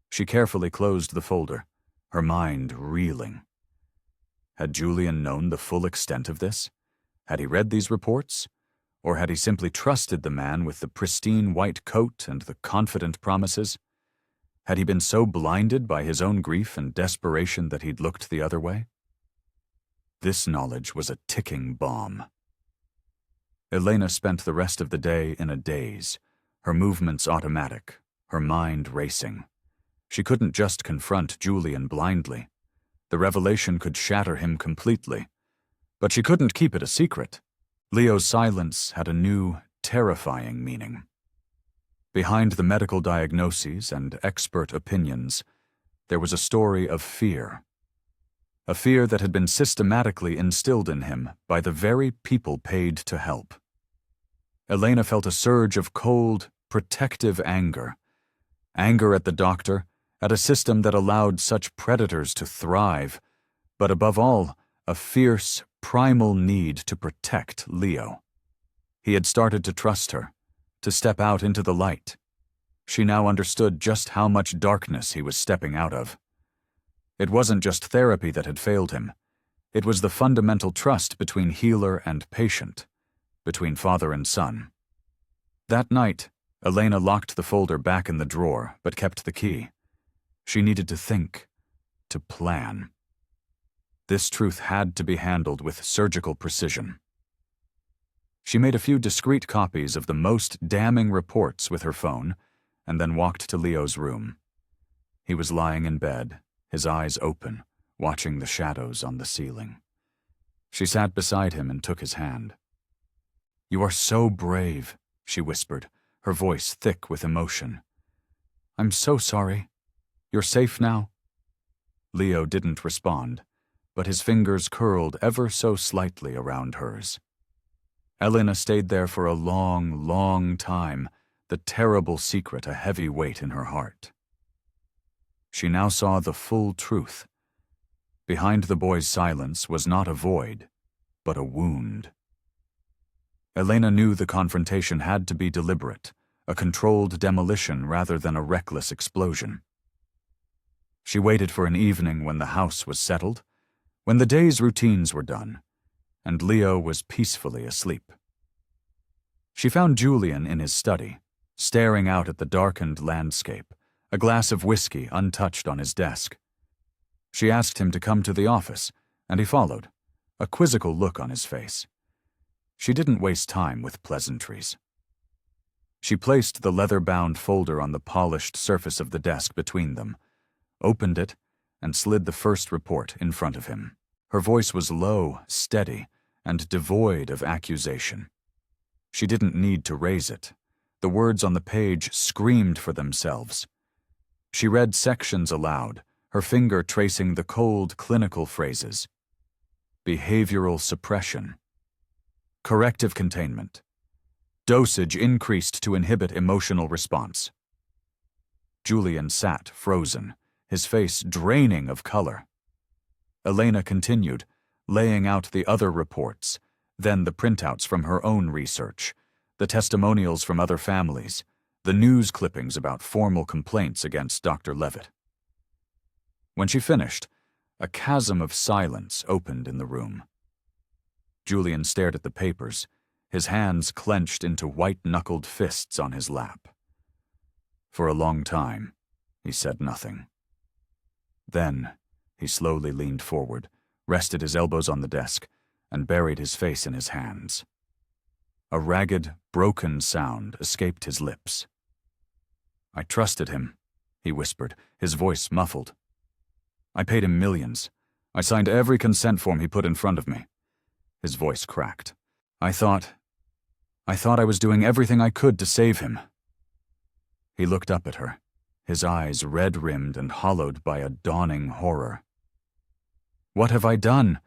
She carefully closed the folder, her mind reeling. Had Julian known the full extent of this? Had he read these reports? Or had he simply trusted the man with the pristine white coat and the confident promises? Had he been so blinded by his own grief and desperation that he'd looked the other way? This knowledge was a ticking bomb. Elena spent the rest of the day in a daze, her movements automatic, her mind racing. She couldn't just confront Julian blindly. The revelation could shatter him completely. But she couldn't keep it a secret. Leo's silence had a new, terrifying meaning. Behind the medical diagnoses and expert opinions, there was a story of fear. A fear that had been systematically instilled in him by the very people paid to help. Elena felt a surge of cold, protective anger. Anger at the doctor, at a system that allowed such predators to thrive, but above all, a fierce, primal need to protect Leo. He had started to trust her, to step out into the light. She now understood just how much darkness he was stepping out of. It wasn't just therapy that had failed him. It was the fundamental trust between healer and patient, between father and son. That night, Elena locked the folder back in the drawer, but kept the key. She needed to think, to plan. This truth had to be handled with surgical precision. She made a few discreet copies of the most damning reports with her phone, and then walked to Leo's room. He was lying in bed, his eyes open, watching the shadows on the ceiling. She sat beside him and took his hand. "You are so brave," she whispered, her voice thick with emotion. "I'm so sorry. You're safe now?" Leo didn't respond, but his fingers curled ever so slightly around hers. Elena stayed there for a long, long time, the terrible secret a heavy weight in her heart. She now saw the full truth. Behind the boy's silence was not a void, but a wound. Elena knew the confrontation had to be deliberate, a controlled demolition rather than a reckless explosion. She waited for an evening when the house was settled, when the day's routines were done, and Leo was peacefully asleep. She found Julian in his study, staring out at the darkened landscape, a glass of whiskey untouched on his desk. She asked him to come to the office, and he followed, a quizzical look on his face. She didn't waste time with pleasantries. She placed the leather-bound folder on the polished surface of the desk between them, opened it, and slid the first report in front of him. Her voice was low, steady, and devoid of accusation. She didn't need to raise it. The words on the page screamed for themselves. She read sections aloud, her finger tracing the cold, clinical phrases. Behavioral suppression. Corrective containment. Dosage increased to inhibit emotional response. Julian sat frozen, his face draining of color. Elena continued, laying out the other reports, then the printouts from her own research, the testimonials from other families, the news clippings about formal complaints against Dr. Levitt. When she finished, a chasm of silence opened in the room. Julian stared at the papers, his hands clenched into white-knuckled fists on his lap. For a long time, he said nothing. Then, he slowly leaned forward, rested his elbows on the desk, and buried his face in his hands. A ragged, broken sound escaped his lips. "I trusted him," he whispered, his voice muffled. "I paid him millions. I signed every consent form he put in front of me." His voice cracked. I thought I was doing everything I could to save him." He looked up at her, his eyes red-rimmed and hollowed by a dawning horror. "What have I done?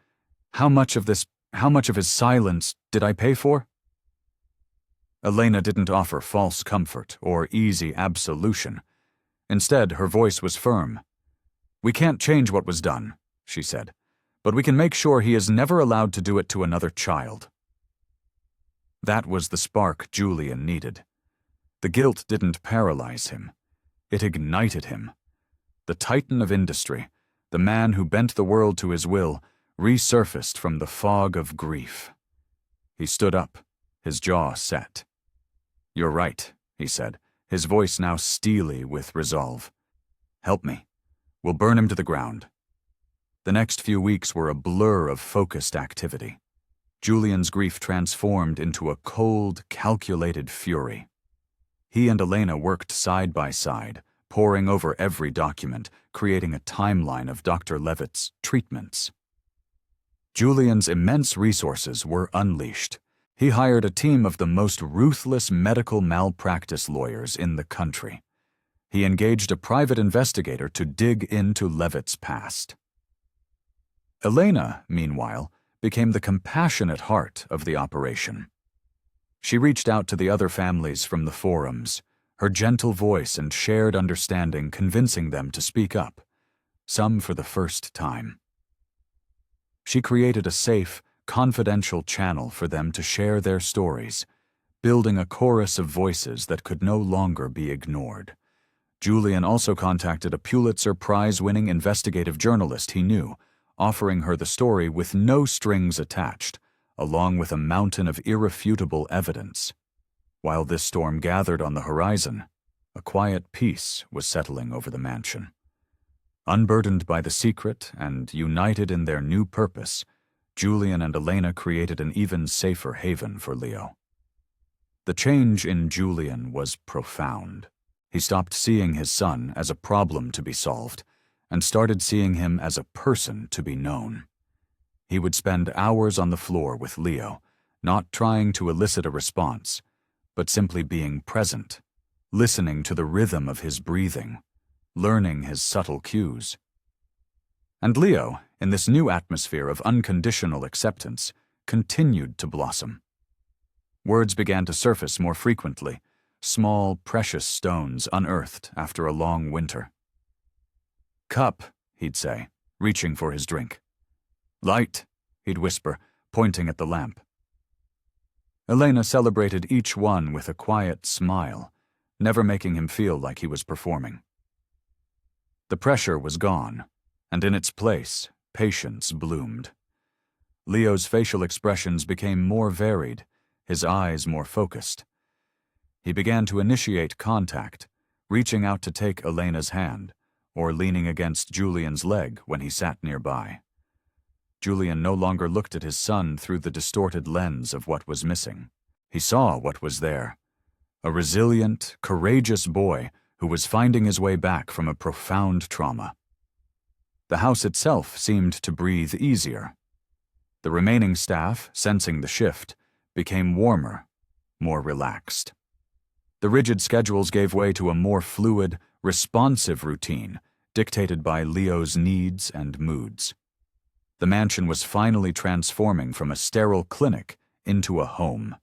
How much of his silence did I pay for?" Elena didn't offer false comfort or easy absolution. Instead, her voice was firm. "We can't change what was done," she said, "but we can make sure he is never allowed to do it to another child." That was the spark Julian needed. The guilt didn't paralyze him. It ignited him. The titan of industry, the man who bent the world to his will, resurfaced from the fog of grief. He stood up, His jaw set. "You're right," he said, his voice now steely with resolve. "Help me. We'll burn him to the ground." The next few weeks were a blur of focused activity. Julian's grief transformed into a cold, calculated fury. He and Elena worked side by side, poring over every document, creating a timeline of Dr. Levitt's treatments. Julian's immense resources were unleashed. He hired a team of the most ruthless medical malpractice lawyers in the country. He engaged a private investigator to dig into Levitt's past. Elena, meanwhile, became the compassionate heart of the operation. She reached out to the other families from the forums, her gentle voice and shared understanding convincing them to speak up, some for the first time. She created a safe, confidential channel for them to share their stories, building a chorus of voices that could no longer be ignored. Julian also contacted a Pulitzer Prize-winning investigative journalist he knew, offering her the story with no strings attached, along with a mountain of irrefutable evidence. While this storm gathered on the horizon, a quiet peace was settling over the mansion. Unburdened by the secret and united in their new purpose, Julian and Elena created an even safer haven for Leo. The change in Julian was profound. He stopped seeing his son as a problem to be solved and started seeing him as a person to be known. He would spend hours on the floor with Leo, not trying to elicit a response, but simply being present, listening to the rhythm of his breathing, learning his subtle cues. And Leo, in this new atmosphere of unconditional acceptance, continued to blossom. Words began to surface more frequently, small, precious stones unearthed after a long winter. "Cup," he'd say, reaching for his drink. "Light," he'd whisper, pointing at the lamp. Elena celebrated each one with a quiet smile, never making him feel like he was performing. The pressure was gone, and in its place, patience bloomed. Leo's facial expressions became more varied, his eyes more focused. He began to initiate contact, reaching out to take Elena's hand, or leaning against Julian's leg when he sat nearby. Julian no longer looked at his son through the distorted lens of what was missing. He saw what was there: a resilient, courageous boy who was finding his way back from a profound trauma. The house itself seemed to breathe easier. The remaining staff, sensing the shift, became warmer, more relaxed. The rigid schedules gave way to a more fluid, responsive routine dictated by Leo's needs and moods. The mansion was finally transforming from a sterile clinic into a home.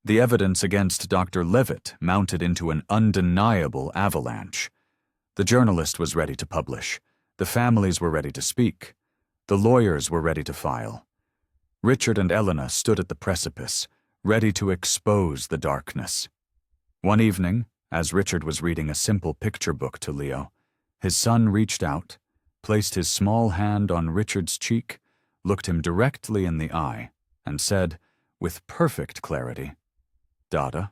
The evidence against Dr. Levitt mounted into an undeniable avalanche. The journalist was ready to publish. The families were ready to speak. The lawyers were ready to file. Richard and Elena stood at the precipice, ready to expose the darkness. One evening, as Richard was reading a simple picture book to Leo, his son reached out, placed his small hand on Richard's cheek, looked him directly in the eye, and said, with perfect clarity, "Dada."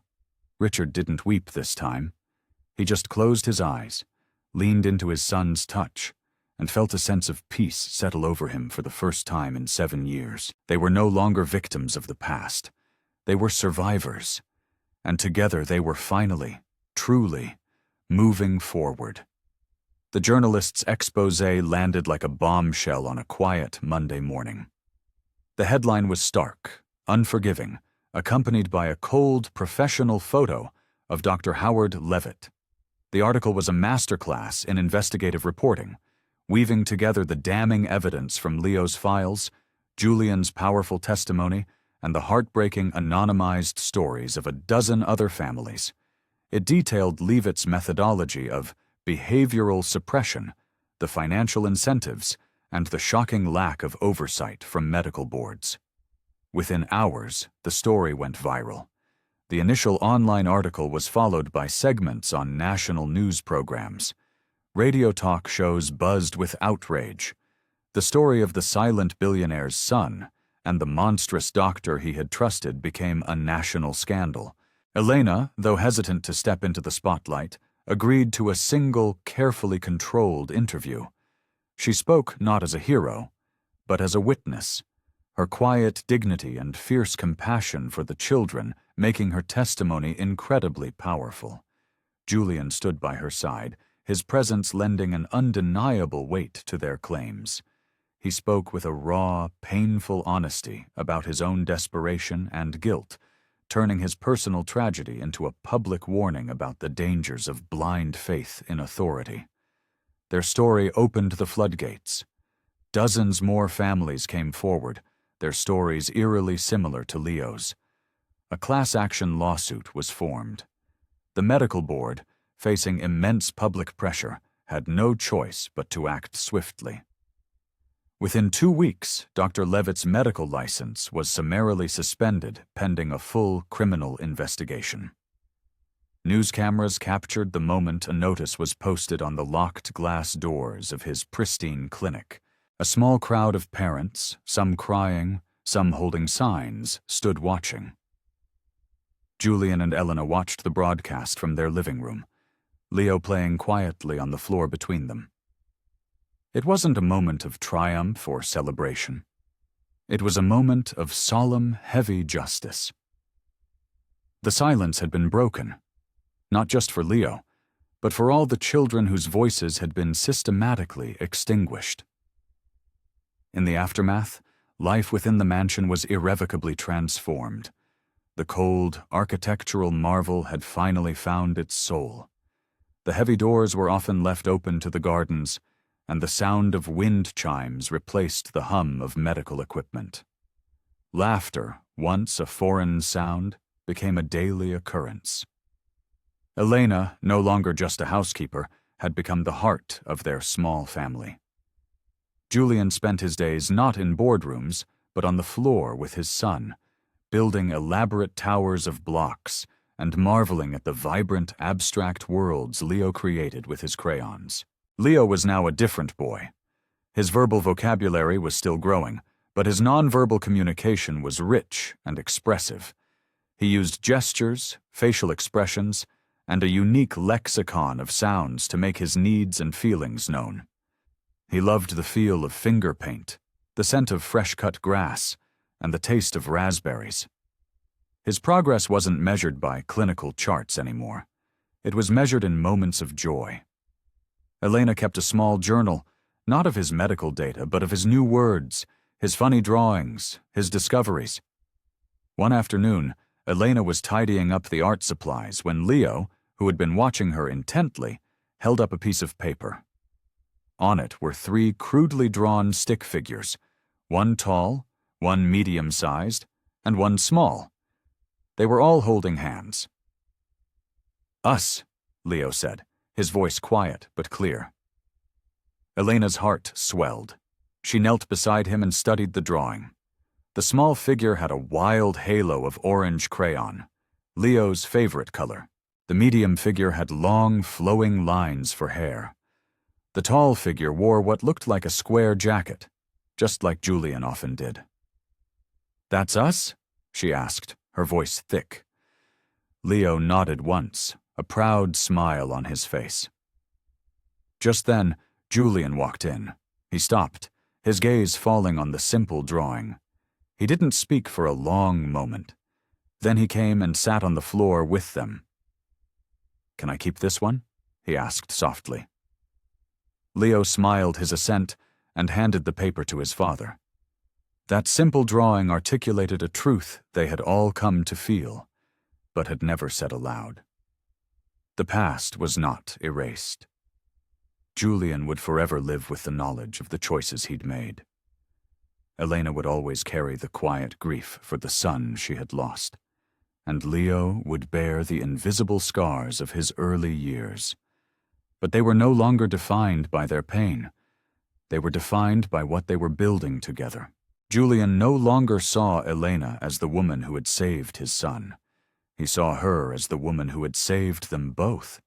Richard didn't weep this time. He just closed his eyes, leaned into his son's touch, and felt a sense of peace settle over him for the first time in 7 years. They were no longer victims of the past. They were survivors. And together they were finally, truly, moving forward. The journalist's exposé landed like a bombshell on a quiet Monday morning. The headline was stark, unforgiving, accompanied by a cold, professional photo of Dr. Howard Levitt. The article was a masterclass in investigative reporting, weaving together the damning evidence from Leo's files, Julian's powerful testimony, and the heartbreaking anonymized stories of a dozen other families. It detailed Levitt's methodology of behavioral suppression, the financial incentives, and the shocking lack of oversight from medical boards. Within hours, the story went viral. The initial online article was followed by segments on national news programs. Radio talk shows buzzed with outrage. The story of the silent billionaire's son, and the monstrous doctor he had trusted became a national scandal. Elena, though hesitant to step into the spotlight, agreed to a single, carefully controlled interview. She spoke not as a hero, but as a witness, her quiet dignity and fierce compassion for the children making her testimony incredibly powerful. Julian stood by her side, his presence lending an undeniable weight to their claims. He spoke with a raw, painful honesty about his own desperation and guilt, turning his personal tragedy into a public warning about the dangers of blind faith in authority. Their story opened the floodgates. Dozens more families came forward, their stories eerily similar to Leo's. A class-action lawsuit was formed. The medical board, facing immense public pressure, had no choice but to act swiftly. Within 2 weeks, Dr. Levitt's medical license was summarily suspended pending a full criminal investigation. News cameras captured the moment a notice was posted on the locked glass doors of his pristine clinic. A small crowd of parents, some crying, some holding signs, stood watching. Julian and Elena watched the broadcast from their living room, Leo playing quietly on the floor between them. It wasn't a moment of triumph or celebration. It was a moment of solemn, heavy justice. The silence had been broken, not just for Leo, but for all the children whose voices had been systematically extinguished. In the aftermath, life within the mansion was irrevocably transformed. The cold, architectural marvel had finally found its soul. The heavy doors were often left open to the gardens, and the sound of wind chimes replaced the hum of medical equipment. Laughter, once a foreign sound, became a daily occurrence. Elena, no longer just a housekeeper, had become the heart of their small family. Julian spent his days not in boardrooms, but on the floor with his son, building elaborate towers of blocks and marveling at the vibrant, abstract worlds Leo created with his crayons. Leo was now a different boy. His verbal vocabulary was still growing, but his nonverbal communication was rich and expressive. He used gestures, facial expressions, and a unique lexicon of sounds to make his needs and feelings known. He loved the feel of finger paint, the scent of fresh-cut grass, and the taste of raspberries. His progress wasn't measured by clinical charts anymore. It was measured in moments of joy. Elena kept a small journal, not of his medical data, but of his new words, his funny drawings, his discoveries. One afternoon, Elena was tidying up the art supplies when Leo, who had been watching her intently, held up a piece of paper. On it were 3 crudely drawn stick figures, one tall, one medium-sized, and one small. They were all holding hands. "Us," Leo said, his voice quiet but clear. Elena's heart swelled. She knelt beside him and studied the drawing. The small figure had a wild halo of orange crayon, Leo's favorite color. The medium figure had long, flowing lines for hair. The tall figure wore what looked like a square jacket, just like Julian often did. "That's us?" she asked, her voice thick. Leo nodded once, a proud smile on his face. Just then, Julian walked in. He stopped, his gaze falling on the simple drawing. He didn't speak for a long moment. Then he came and sat on the floor with them. "Can I keep this one?" he asked softly. Leo smiled his assent and handed the paper to his father. That simple drawing articulated a truth they had all come to feel, but had never said aloud. The past was not erased. Julian would forever live with the knowledge of the choices he'd made. Elena would always carry the quiet grief for the son she had lost, and Leo would bear the invisible scars of his early years. But they were no longer defined by their pain. They were defined by what they were building together. Julian no longer saw Elena as the woman who had saved his son. He saw her as the woman who had saved them both.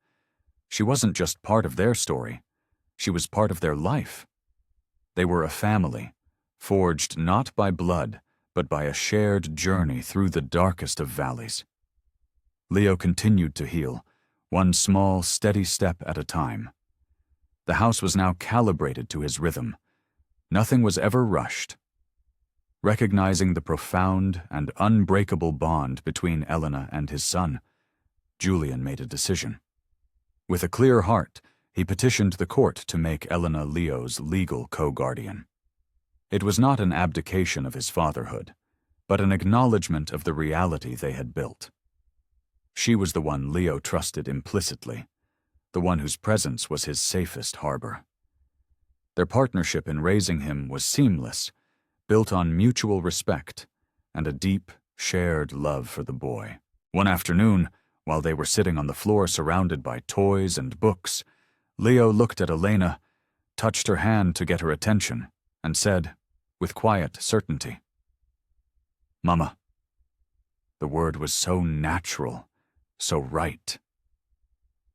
She wasn't just part of their story. She was part of their life. They were a family, forged not by blood, but by a shared journey through the darkest of valleys. Leo continued to heal, one small, steady step at a time. The house was now calibrated to his rhythm. Nothing was ever rushed. Recognizing the profound and unbreakable bond between Elena and his son, Julian made a decision. With a clear heart, he petitioned the court to make Elena Leo's legal co-guardian. It was not an abdication of his fatherhood, but an acknowledgement of the reality they had built. She was the one Leo trusted implicitly, the one whose presence was his safest harbor. Their partnership in raising him was seamless, built on mutual respect and a deep, shared love for the boy. One afternoon, while they were sitting on the floor surrounded by toys and books, Leo looked at Elena, touched her hand to get her attention, and said, with quiet certainty, "Mama." The word was so natural, so right.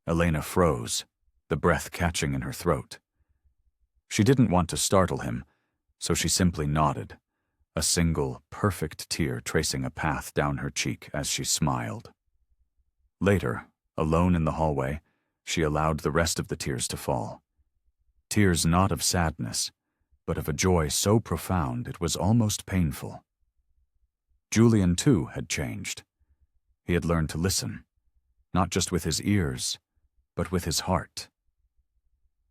Elena froze, the breath catching in her throat. She didn't want to startle him, so she simply nodded, a single, perfect tear tracing a path down her cheek as she smiled. Later, alone in the hallway, she allowed the rest of the tears to fall. Tears not of sadness, but of a joy so profound it was almost painful. Julian, too, had changed. He had learned to listen, not just with his ears, but with his heart.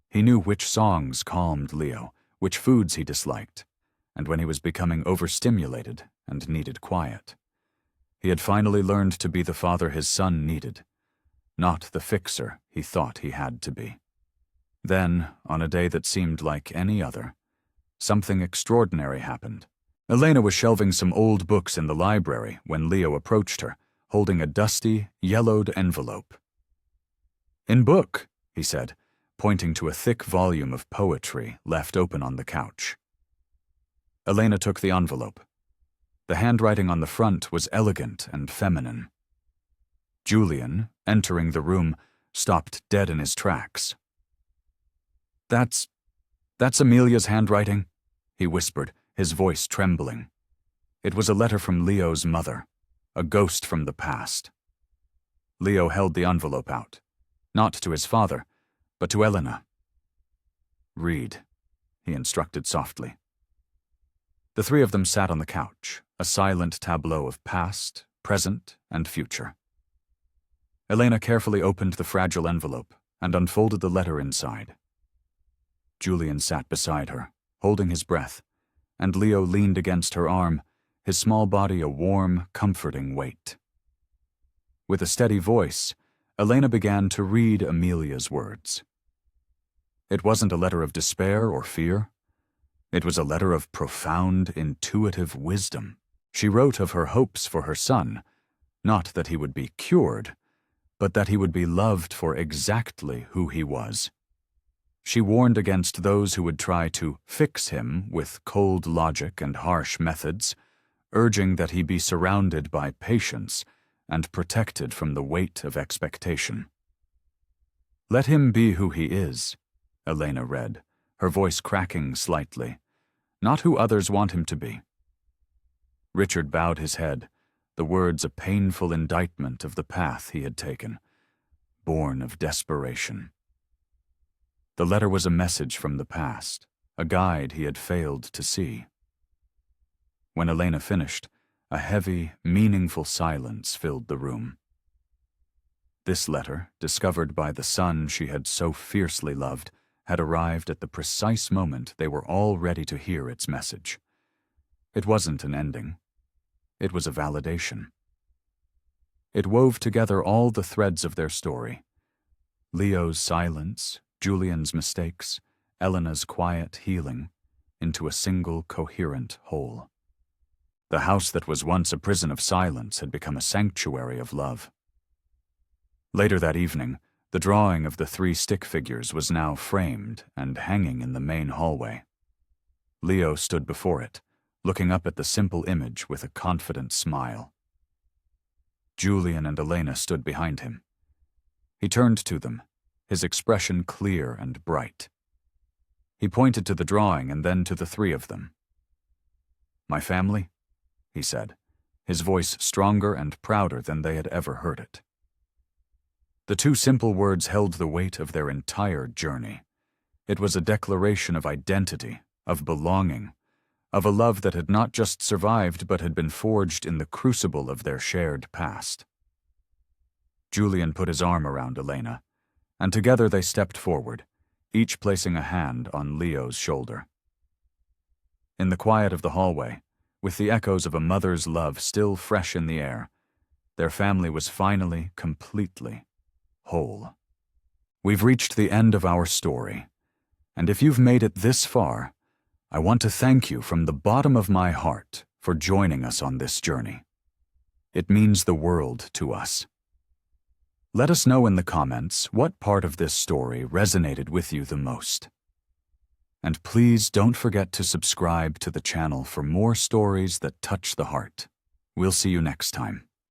He knew which songs calmed Leo, which foods he disliked, and when he was becoming overstimulated and needed quiet. He had finally learned to be the father his son needed, not the fixer he thought he had to be. Then, on a day that seemed like any other, something extraordinary happened. Elena was shelving some old books in the library when Leo approached her, holding a dusty, yellowed envelope. "In book," he said, pointing to a thick volume of poetry left open on the couch. Elena took the envelope. The handwriting on the front was elegant and feminine. Julian, entering the room, stopped dead in his tracks. That's Amelia's handwriting," he whispered, his voice trembling. It was a letter from Leo's mother, a ghost from the past. Leo held the envelope out, not to his father, but to Elena. "Read," he instructed softly. The three of them sat on the couch, a silent tableau of past, present, and future. Elena carefully opened the fragile envelope and unfolded the letter inside. Julian sat beside her, holding his breath, and Leo leaned against her arm, his small body a warm, comforting weight. With a steady voice, Elena began to read Amelia's words. It wasn't a letter of despair or fear. It was a letter of profound, intuitive wisdom. She wrote of her hopes for her son, not that he would be cured, but that he would be loved for exactly who he was. She warned against those who would try to fix him with cold logic and harsh methods, urging that he be surrounded by patience and protected from the weight of expectation. "Let him be who he is," Elena read, her voice cracking slightly, "not who others want him to be." Richard bowed his head, the words a painful indictment of the path he had taken, born of desperation. The letter was a message from the past, a guide he had failed to see. When Elena finished, a heavy, meaningful silence filled the room. This letter, discovered by the son she had so fiercely loved, had arrived at the precise moment they were all ready to hear its message. It wasn't an ending. It was a validation. It wove together all the threads of their story. Leo's silence, Julian's mistakes, Elena's quiet healing, into a single coherent whole. The house that was once a prison of silence had become a sanctuary of love. Later that evening, the drawing of the three stick figures was now framed and hanging in the main hallway. Leo stood before it, looking up at the simple image with a confident smile. Julian and Elena stood behind him. He turned to them, his expression clear and bright. He pointed to the drawing and then to the three of them. "My family, he said, his voice stronger and prouder than they had ever heard it. The two simple words held the weight of their entire journey. It was a declaration of identity, of belonging, of a love that had not just survived but had been forged in the crucible of their shared past. Julian put his arm around Elena, and together they stepped forward, each placing a hand on Leo's shoulder. In the quiet of the hallway, with the echoes of a mother's love still fresh in the air, their family was finally completely whole. We've reached the end of our story, and if you've made it this far, I want to thank you from the bottom of my heart for joining us on this journey. It means the world to us. Let us know in the comments what part of this story resonated with you the most. And please don't forget to subscribe to the channel for more stories that touch the heart. We'll see you next time.